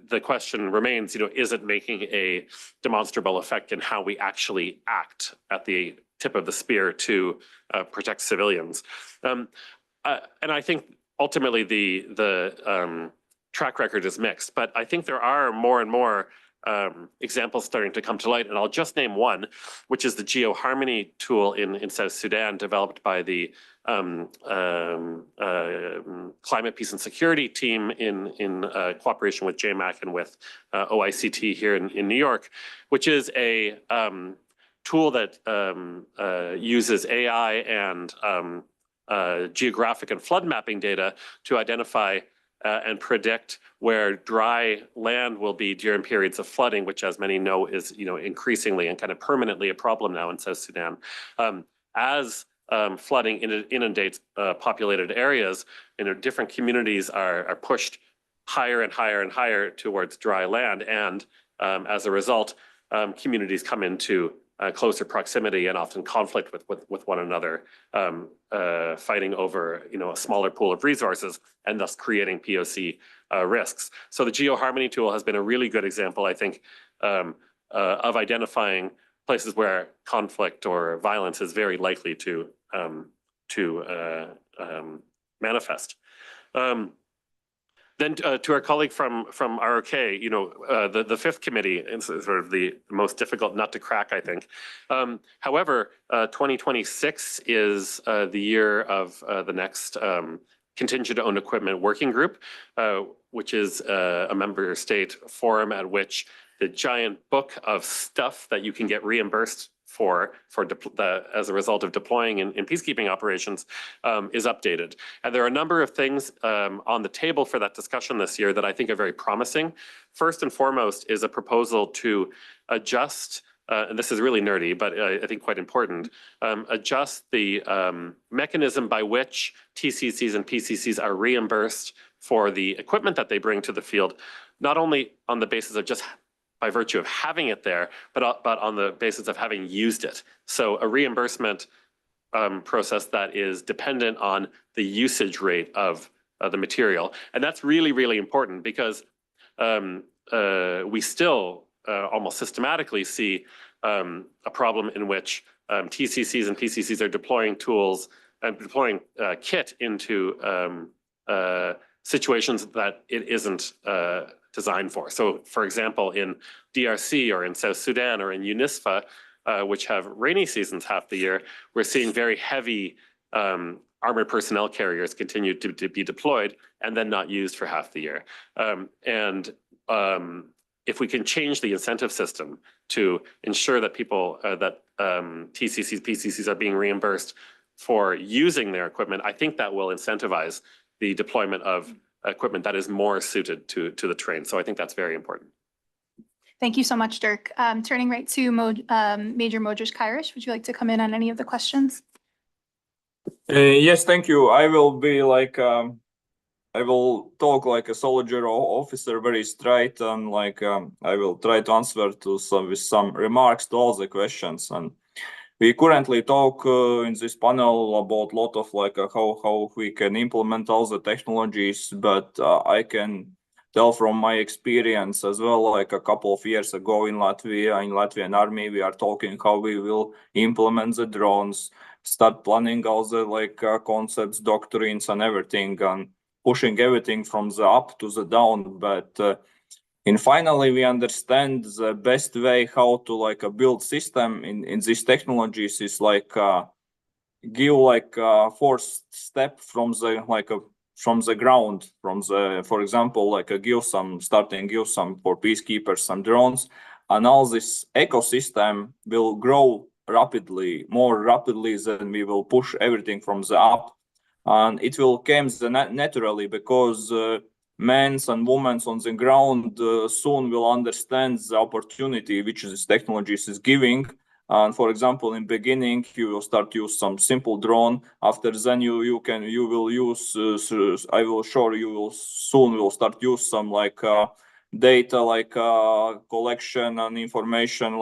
the question remains, is it making a demonstrable effect in how we actually act at the tip of the spear to protect civilians? And I think ultimately the track record is mixed, but I think there are more and more examples starting to come to light, and I'll just name one, which is the GeoHarmony tool in South Sudan, developed by the Climate, Peace and Security team in cooperation with JMAC and with OICT here in New York, which is a tool that uses AI and geographic and flood mapping data to identify and predict where dry land will be during periods of flooding, which, as many know, is increasingly and kind of permanently a problem now in South Sudan. As flooding inundates populated areas, different communities are pushed higher and higher and higher towards dry land, and as a result, communities come into closer proximity and often conflict with one another, fighting over a smaller pool of resources and thus creating POC risks. So the GeoHarmony tool has been a really good example, I think, of identifying places where conflict or violence is very likely to manifest. Then to our colleague from ROK, the fifth committee is sort of the most difficult nut to crack, I think. However, 2026 is the year of the next contingent owned equipment working group, which is a member state forum at which the giant book of stuff that you can get reimbursed for as a result of deploying in peacekeeping operations is updated. And there are a number of things on the table for that discussion this year that I think are very promising. First and foremost is a proposal to adjust, and this is really nerdy, but I think quite important, adjust the mechanism by which TCCs and PCCs are reimbursed for the equipment that they bring to the field, not only on the basis of just by virtue of having it there, but on the basis of having used it. So a reimbursement process that is dependent on the usage rate of the material. And that's really, really important because we still almost systematically see a problem in which TCCs and PCCs are deploying tools and deploying kit into situations that it isn't designed for. So, for example, in DRC or in South Sudan or in UNISFA, which have rainy seasons half the year, we're seeing very heavy armored personnel carriers continue to be deployed and then not used for half the year. If we can change the incentive system to ensure that people, TCCs, PCCs are being reimbursed for using their equipment, I think that will incentivize the deployment of equipment that is more suited to the terrain. So I think that's very important. Thank you so much, Dirk. Turning right to Major Modric Kairish, would you like to come in on any of the questions? Yes, thank you. I will be I will talk like a soldier or officer, very straight, and I will try to answer with some remarks to all the questions. And we currently talk in this panel about a lot of how we can implement all the technologies, but I can tell from my experience as well, a couple of years ago in Latvian Army, we are talking how we will implement the drones, start planning all the concepts, doctrines and everything, and pushing everything from the up to the down. But and finally, we understand the best way how to build system in these technologies is give first step from the ground, for example, give some for peacekeepers, some drones, and all this ecosystem will grow rapidly, more rapidly than we will push everything from the up, and it will come naturally because men and women on the ground soon will understand the opportunity which this technology is giving. And for example, in beginning, you will start use some simple drone. After then, you will use. I will show you will soon will start use some data collection and information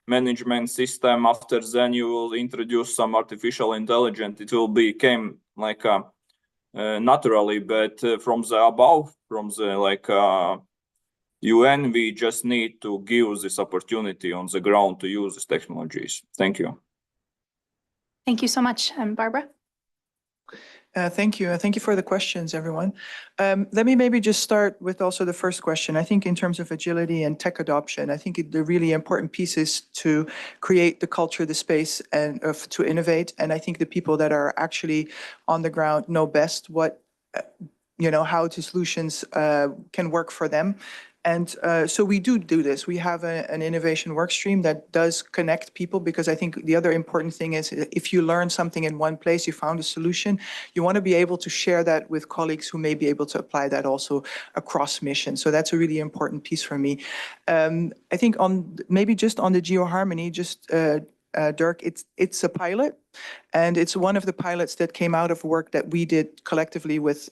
management system. After then, you will introduce some artificial intelligence. It will become naturally, but from the above, from the UN, we just need to give this opportunity on the ground to use these technologies. Thank you. Thank you so much. Barbara? Thank you. Thank you for the questions, everyone. Let me maybe just start with also the first question. I think in terms of agility and tech adoption, I think the really important piece is to create the culture, the space, and to innovate. And I think the people that are actually on the ground know best what, how the solutions can work for them. And so we do this. We have an innovation work stream that does connect people, because I think the other important thing is if you learn something in one place, you found a solution, you want to be able to share that with colleagues who may be able to apply that also across mission. So that's a really important piece for me. I think maybe just on the GeoHarmony, Dirk, it's a pilot, and it's one of the pilots that came out of work that we did collectively with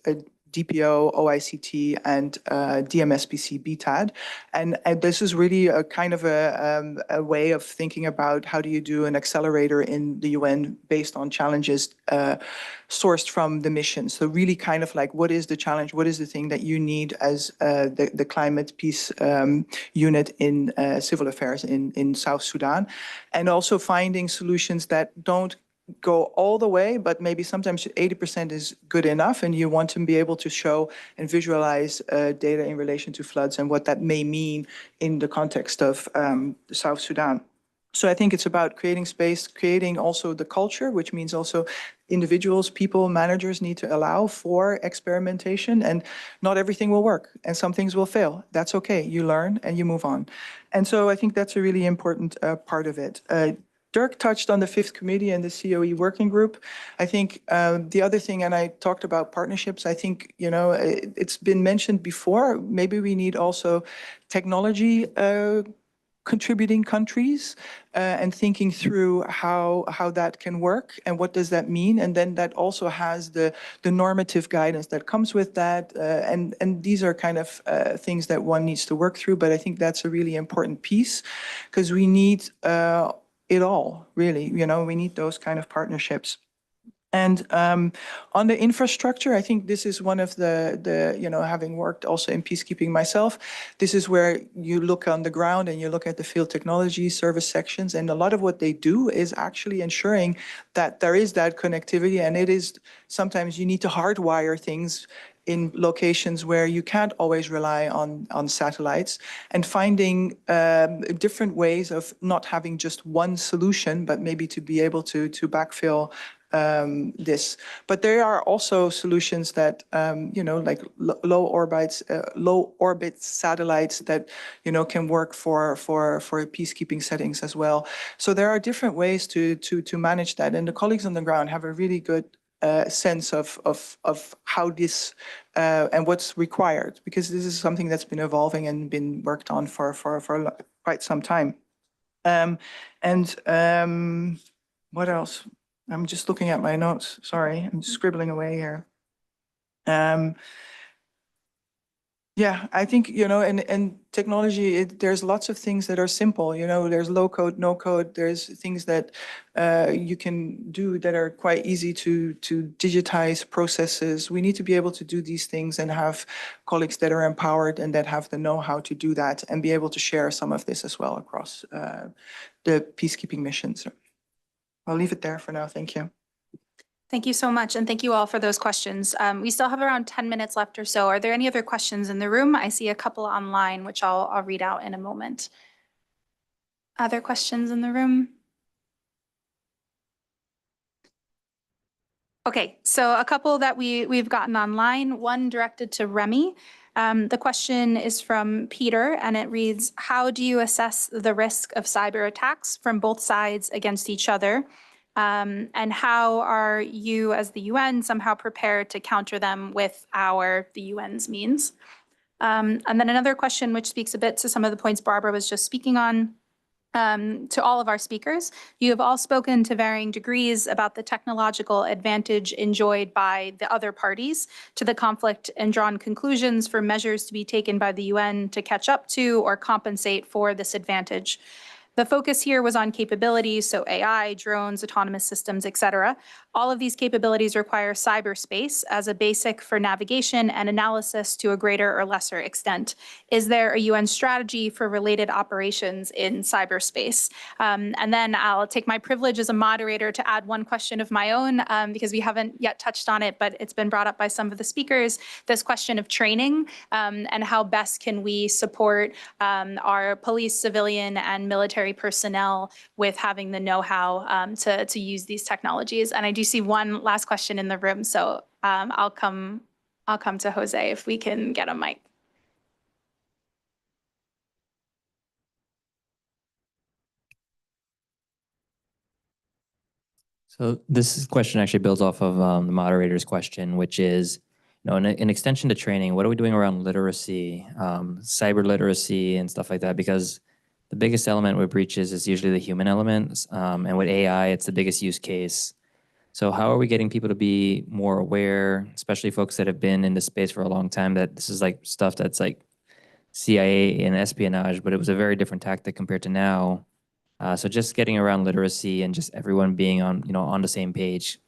DPO, OICT, and DMSPC BTAD. And this is really a kind of a way of thinking about how do you do an accelerator in the UN based on challenges sourced from the mission. So really kind of like, what is the challenge? What is the thing that you need as the climate peace unit in civil affairs in South Sudan? And also finding solutions that don't go all the way, but maybe sometimes 80% is good enough, and you want to be able to show and visualize data in relation to floods and what that may mean in the context of South Sudan. So I think it's about creating space, creating also the culture, which means also individuals, people, managers need to allow for experimentation, and not everything will work and some things will fail. That's okay. You learn and you move on. And so I think that's a really important part of it. Dirk touched on the fifth committee and the COE working group. I think the other thing, and I talked about partnerships, I think, you know, it's been mentioned before, maybe we need also technology contributing countries and thinking through how that can work and what does that mean. And then that also has the normative guidance that comes with that. And these are kind of things that one needs to work through. But I think that's a really important piece because we need it all, really. You know, we need those kind of partnerships. And on the infrastructure, I think this is one of the you know, having worked also in peacekeeping myself, this is where you look on the ground and you look at the field technology service sections. And a lot of what they do is actually ensuring that there is that connectivity. And it is sometimes you need to hardwire things in locations where you can't always rely on satellites, and finding different ways of not having just one solution, but maybe to be able to backfill this. But there are also solutions that, you know, like low orbit satellites that, you know, can work for peacekeeping settings as well. So there are different ways to manage that. And the colleagues on the ground have a really good sense of how this and what's required, because this is something that's been evolving and been worked on for quite some time. What else? I'm just looking at my notes. Sorry, I'm scribbling away here. Yeah, I think, you know, and technology, there's lots of things that are simple, you know, there's low code, no code, there's things that you can do that are quite easy to digitize processes. We need to be able to do these things and have colleagues that are empowered and that have the know-how to do that and be able to share some of this as well across the peacekeeping missions. I'll leave it there for now. Thank you. Thank you so much, and thank you all for those questions. We still have around 10 minutes left or so. Are there any other questions in the room? I see a couple online, which I'll read out in a moment. Other questions in the room? Okay, so a couple that we've gotten online, one directed to Remy. The question is from Peter, and it reads, how do you assess the risk of cyber attacks from both sides against each other? And how are you as the UN somehow prepared to counter them with the UN's means? And then another question which speaks a bit to some of the points Barbara was just speaking on. To all of our speakers, you have all spoken to varying degrees about the technological advantage enjoyed by the other parties to the conflict and drawn conclusions for measures to be taken by the UN to catch up to or compensate for this advantage. The focus here was on capabilities, so AI, drones, autonomous systems, et cetera. All of these capabilities require cyberspace as a basic for navigation and analysis to a greater or lesser extent. Is there a UN strategy for related operations in cyberspace? And then I'll take my privilege as a moderator to add one question of my own, because we haven't yet touched on it, but it's been brought up by some of the speakers, this question of training and how best can we support our police, civilian, and military personnel with having the know-how to use these technologies. And I do see one last question in the room, so I'll come to Jose if we can get a mic. So this question actually builds off of the moderator's question, which is, you know, in extension to training, what are we doing around literacy, cyber literacy and stuff like that? Because the biggest element with breaches is usually the human elements. And with AI, it's the biggest use case. So how are we getting people to be more aware, especially folks that have been in the space for a long time, that this is like stuff that's like CIA and espionage, but it was a very different tactic compared to now. So just getting around literacy and just everyone being on, on the same page.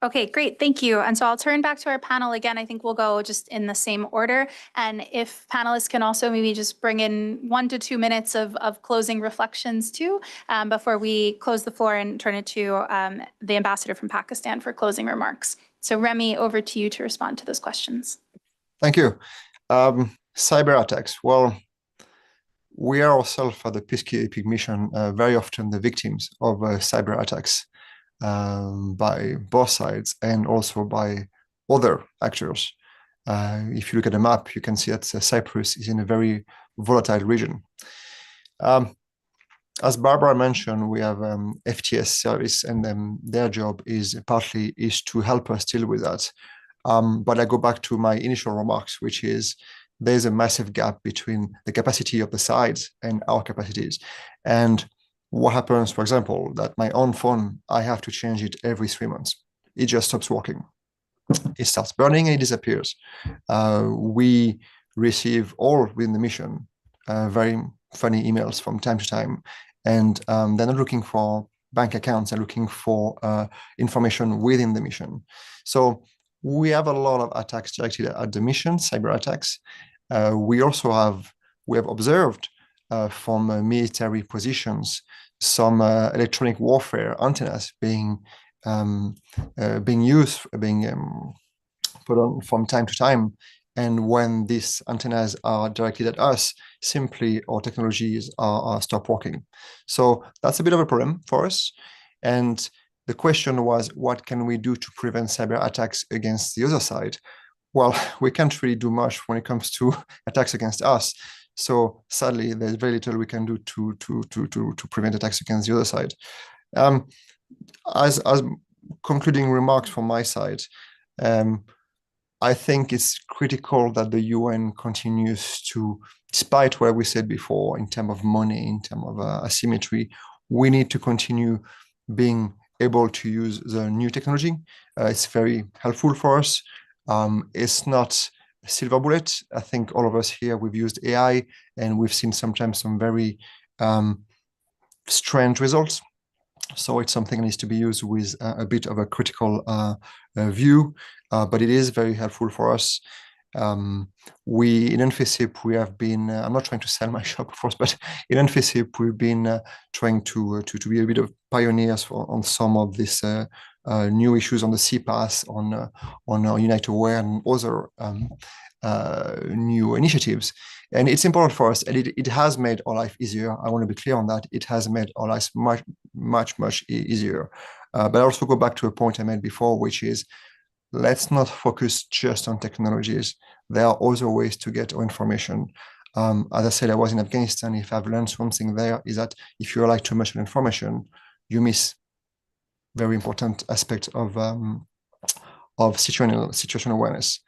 Okay, great. Thank you. And so I'll turn back to our panel again. I think we'll go just in the same order. And if panelists can also maybe just bring in 1 to 2 minutes of closing reflections too, before we close the floor and turn it to the ambassador from Pakistan for closing remarks. So Remy, over to you to respond to those questions. Thank you. Cyber attacks. Well, we are ourselves at the Peacekeeping mission very often the victims of cyber attacks. By both sides and also by other actors. If you look at the map, you can see that Cyprus is in a very volatile region. As Barbara mentioned, we have FTS service, and their job is partly to help us deal with that. But I go back to my initial remarks, which is there's a massive gap between the capacity of the sides and our capacities. And what happens, for example, that my own phone, I have to change it every 3 months. It just stops working. It starts burning and it disappears. We receive all within the mission very funny emails from time to time. And they're not looking for bank accounts, they're looking for information within the mission. So we have a lot of attacks directed at the mission, cyber attacks. We have observed from military positions some electronic warfare antennas being put on from time to time. And when these antennas are directed at us, simply our technologies are stop working. So that's a bit of a problem for us. And the question was, what can we do to prevent cyber attacks against the other side? Well, we can't really do much when it comes to attacks against us. So sadly, there's very little we can do to prevent attacks against the other side. As concluding remarks from my side, I think it's critical that the UN continues to, despite what we said before in terms of money, in terms of asymmetry, we need to continue being able to use the new technology. It's very helpful for us. It's not a silver bullet. I think all of us here, we've used AI and we've seen sometimes some very strange results. So it's something that needs to be used with a bit of a critical view, but it is very helpful for us. We in NFICIP, we have been, I'm not trying to sell my shop, of course, but in NFICIP, we've been trying to be a bit of pioneers on some of these new issues on the CPAS, on Unite Aware and other new initiatives. And it's important for us, and it has made our life easier. I want to be clear on that. It has made our lives much easier. But I also go back to a point I made before, which is let's not focus just on technologies. There are other ways to get our information. As I said, I was in Afghanistan. If I've learned something there, is that if you rely too much on information, you miss very important aspect of situational awareness.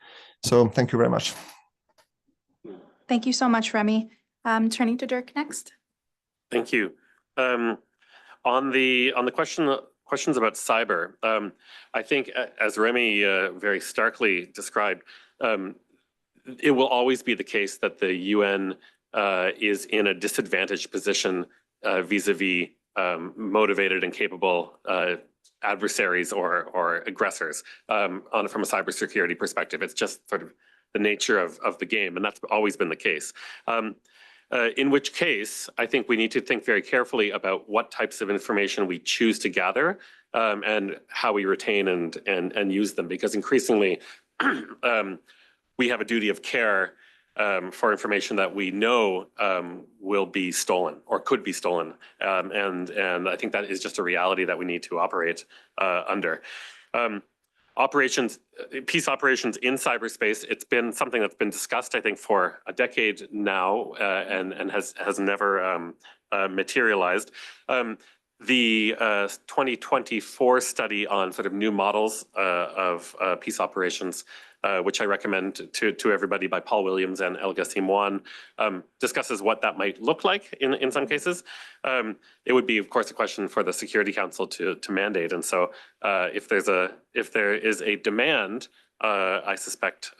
So thank you very much. Thank you so much, Remy. Turning to Dirk next. Thank you. On the questions about cyber, I think as Remy very starkly described, it will always be the case that the UN is in a disadvantaged position vis-a-vis motivated and capable adversaries or aggressors from a cybersecurity perspective. It's just sort of the nature of the game, and that's always been the case. In which case, I think we need to think very carefully about what types of information we choose to gather and how we retain and use them, because increasingly we have a duty of care for information that we know will be stolen or could be stolen. And I think that is just a reality that we need to operate under. Peace operations in cyberspace, it's been something that's been discussed, I think, for a decade now and has never materialized. The 2024 study on sort of new models of peace operations which I recommend to everybody by Paul Williams and Elga Simoan, discusses what that might look like in some cases. It would be, of course, a question for the Security Council to mandate. And so if there is a demand, I suspect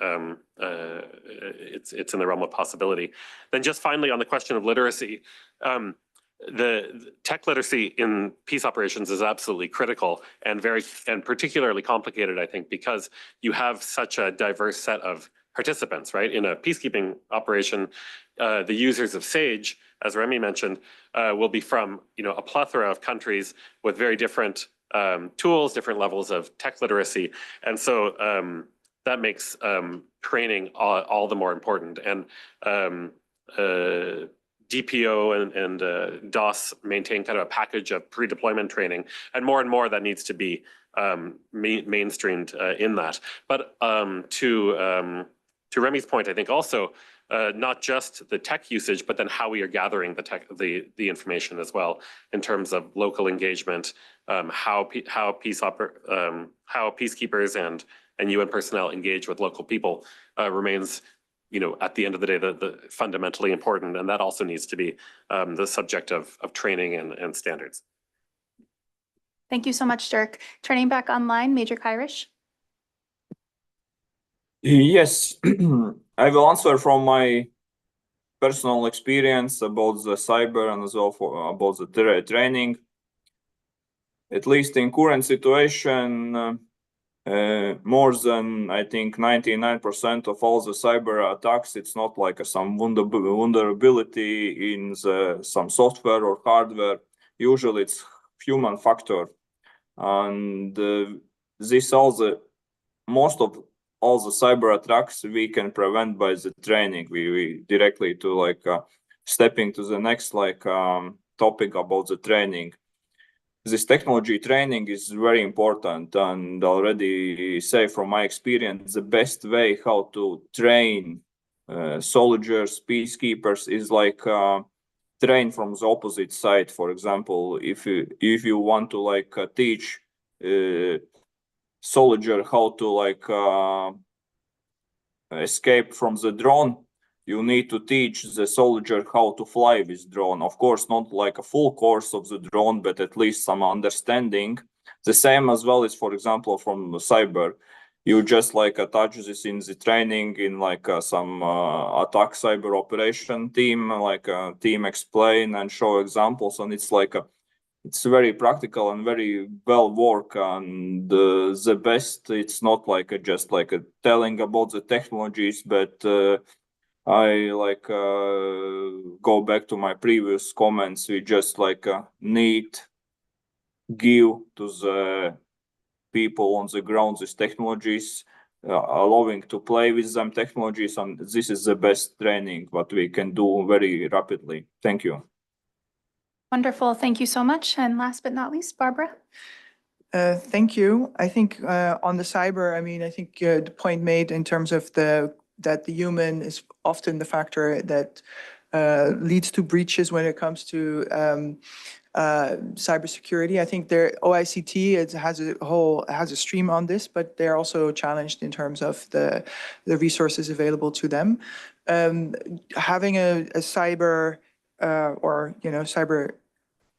it's in the realm of possibility. Then just finally on the question of literacy, the tech literacy in peace operations is absolutely critical and particularly complicated, I think, because you have such a diverse set of participants, right? In a peacekeeping operation, the users of SAGE, as Remy mentioned, will be from a plethora of countries with very different tools, different levels of tech literacy, and so that makes training all the more important. And DPO and DOS maintain kind of a package of pre-deployment training, and more that needs to be mainstreamed in that. But to Remy's point, I think also not just the tech usage, but then how we are gathering the information as well in terms of local engagement, how peacekeepers and UN personnel engage with local people remains, at the end of the day, the fundamentally important, and that also needs to be the subject of training and standards. Thank you so much, Dirk. Turning back online, Major Kyrish. Yes, I will answer from my personal experience about the cyber and as well about the training. At least in current situation, more than I think 99% of all the cyber attacks, it's not like some vulnerability in some software or hardware. Usually it's human factor, and most of all the cyber attacks we can prevent by the training. We directly to stepping to the next topic about the training. This technology training is very important, and already say from my experience, the best way how to train soldiers, peacekeepers is train from the opposite side. For example, if you want to teach soldier how to escape from the drone, you need to teach the soldier how to fly with drone. Of course, not like a full course of the drone, but at least some understanding. The same as well is, for example, from cyber. You just attach this in the training in some attack cyber operation team, team explain and show examples, and it's it's very practical and very well work. And the best, it's not just telling about the technologies, but I go back to my previous comments. We just need give to the people on the ground these technologies, allowing to play with them technologies, and this is the best training what we can do very rapidly. Thank you. Wonderful. Thank you so much. And last but not least, Barbara. Thank you. I think on the cyber, I think the point made in terms of that the human is often the factor that leads to breaches when it comes to cybersecurity. I think OICT has a stream on this, but they're also challenged in terms of the resources available to them. Having a cyber cyber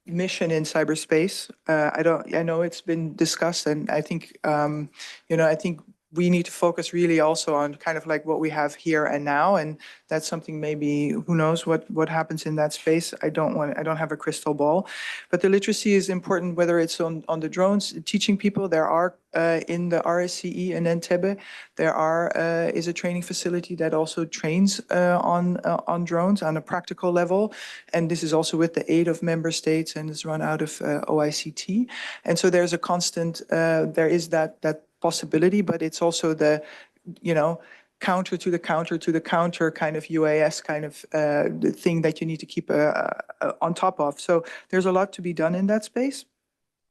mission in cyberspace, I know it's been discussed, and I think I think we need to focus really also on kind of what we have here and now, and that's something maybe, who knows what happens in that space. I don't have a crystal ball, but the literacy is important, whether it's on the drones, teaching people. There are in the RSCE and Entebbe, there is a training facility that also trains on drones on a practical level, and this is also with the aid of member states and is run out of OICT, and so there's a constant. There is that possibility, but it's also the counter to the counter kind of UAS kind of the thing that you need to keep on top of. So there's a lot to be done in that space,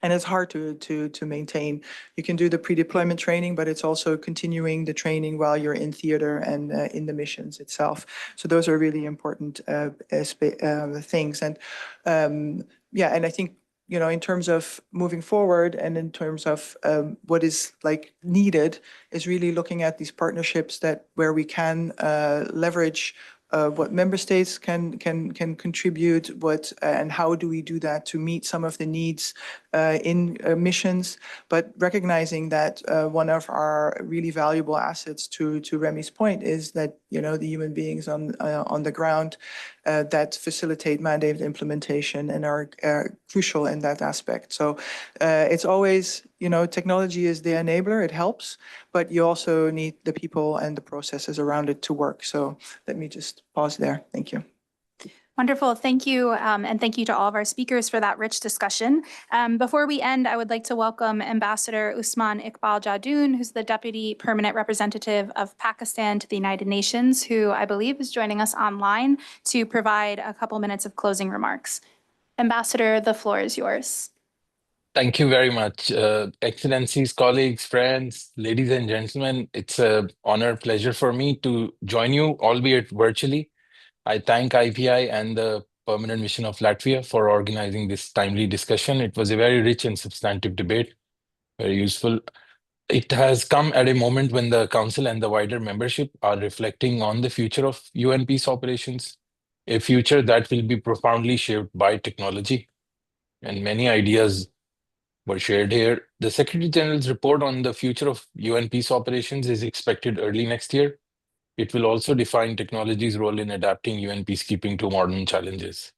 and it's hard to maintain. You can do the pre-deployment training, but it's also continuing the training while you're in theater and in the missions itself. So those are really important things. And and I think in terms of moving forward and in terms of what is like needed is really looking at these partnerships where we can leverage what member states can contribute, and how do we do that to meet some of the needs in missions, but recognizing that one of our really valuable assets, to Remy's point, is that the human beings on the ground that facilitate mandate implementation and are crucial in that aspect. So it's always, technology is the enabler, it helps, but you also need the people and the processes around it to work. So let me just pause there. Thank you. Wonderful. Thank you. And thank you to all of our speakers for that rich discussion. Before we end, I would like to welcome Ambassador Usman Iqbal Jadoon, who's the Deputy Permanent Representative of Pakistan to the United Nations, who I believe is joining us online to provide a couple minutes of closing remarks. Ambassador, the floor is yours. Thank you very much. Excellencies, colleagues, friends, ladies and gentlemen, it's an honor, pleasure for me to join you, albeit virtually. I thank IPI and the Permanent Mission of Latvia for organizing this timely discussion. It was a very rich and substantive debate, very useful. It has come at a moment when the Council and the wider membership are reflecting on the future of UN peace operations, a future that will be profoundly shaped by technology. And many ideas were shared here. The Secretary General's report on the future of UN peace operations is expected early next year. It will also define technology's role in adapting UN peacekeeping to modern challenges.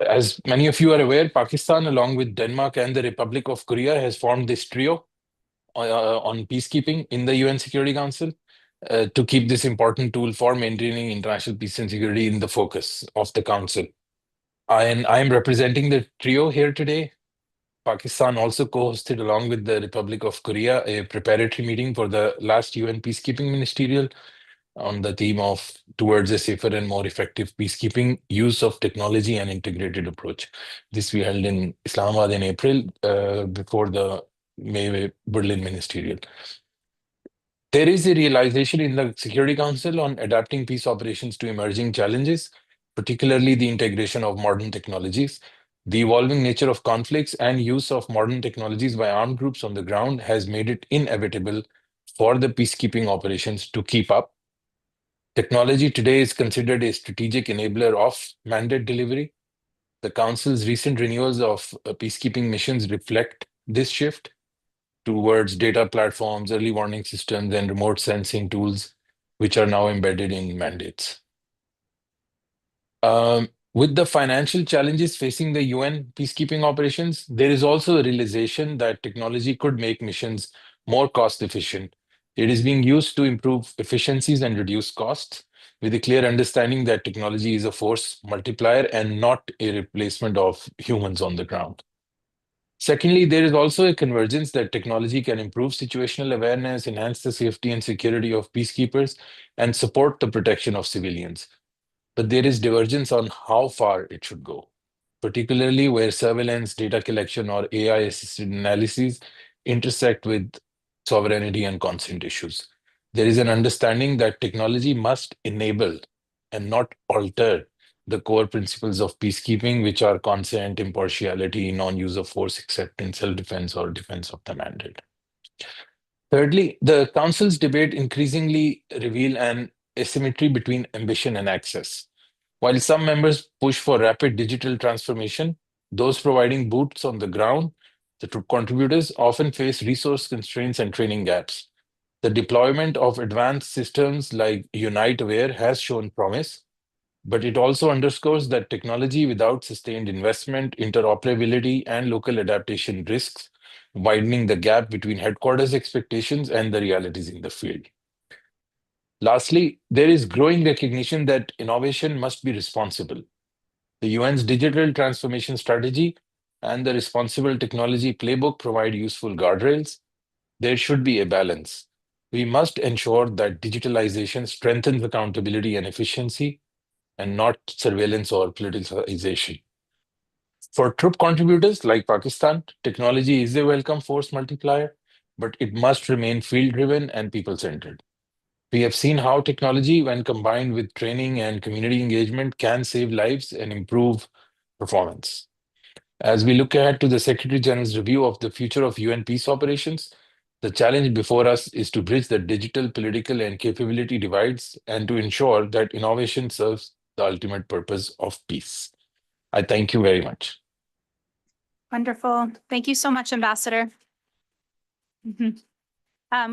As many of you are aware, Pakistan, along with Denmark and the Republic of Korea, has formed this trio on peacekeeping in the UN Security Council to keep this important tool for maintaining international peace and security in the focus of the Council. I am representing the trio here today. Pakistan also co-hosted, along with the Republic of Korea, a preparatory meeting for the last UN peacekeeping ministerial on the theme of towards a safer and more effective peacekeeping, use of technology and integrated approach. This we held in Islamabad in April before the May Berlin ministerial. There is a realization in the Security Council on adapting peace operations to emerging challenges, particularly the integration of modern technologies. The evolving nature of conflicts and use of modern technologies by armed groups on the ground has made it inevitable for the peacekeeping operations to keep up. Technology today is considered a strategic enabler of mandate delivery. The Council's recent renewals of peacekeeping missions reflect this shift towards data platforms, early warning systems, and remote sensing tools, which are now embedded in mandates. With the financial challenges facing the UN peacekeeping operations, there is also a realization that technology could make missions more cost efficient. It is being used to improve efficiencies and reduce costs, with a clear understanding that technology is a force multiplier and not a replacement of humans on the ground. Secondly, there is also a convergence that technology can improve situational awareness, enhance the safety and security of peacekeepers, and support the protection of civilians. But there is divergence on how far it should go, particularly where surveillance, data collection, or AI-assisted analyses intersect with sovereignty and consent issues. There is an understanding that technology must enable and not alter the core principles of peacekeeping, which are consent, impartiality, non-use of force except in self-defense or defense of the mandate. Thirdly, the Council's debate increasingly reveal an asymmetry between ambition and access. While some members push for rapid digital transformation, those providing boots on the ground, the contributors, often face resource constraints and training gaps. The deployment of advanced systems like UniteAware has shown promise, but it also underscores that technology without sustained investment, interoperability, and local adaptation risks widening the gap between headquarters expectations and the realities in the field. Lastly, there is growing recognition that innovation must be responsible. The UN's digital transformation strategy and the responsible technology playbook provide useful guardrails. There should be a balance. We must ensure that digitalization strengthens accountability and efficiency, and not surveillance or politicization. For troop contributors like Pakistan, technology is a welcome force multiplier, but it must remain field-driven and people-centered. We have seen how technology, when combined with training and community engagement, can save lives and improve performance. As we look ahead to the Secretary General's review of the future of UN peace operations, the challenge before us is to bridge the digital, political, and capability divides and to ensure that innovation serves the ultimate purpose of peace. I thank you very much. Wonderful. Thank you so much, Ambassador.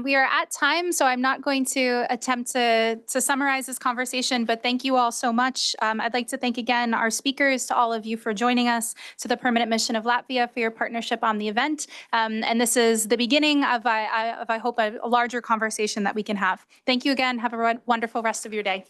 We are at time, so I'm not going to attempt to summarize this conversation, but thank you all so much. I'd like to thank again our speakers, to all of you for joining us, to the Permanent Mission of Latvia for your partnership on the event. And this is the beginning of, I hope, a larger conversation that we can have. Thank you again. Have a wonderful rest of your day.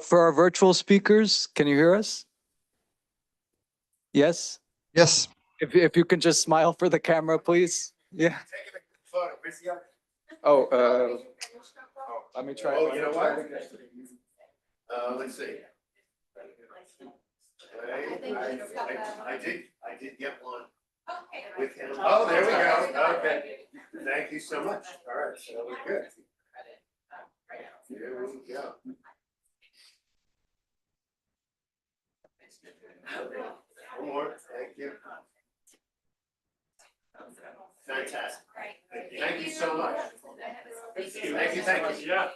For our virtual speakers, can you hear us? Yes? Yes. If you can just smile for the camera, please. Yeah. Oh, let me try. Oh, you know what? Let's see. I did get one with him. Oh, there we go. Okay. Thank you so much. All right, so we're good. Here we go. One more, thank you. Fantastic. Thank you so much. Thank you. Yeah.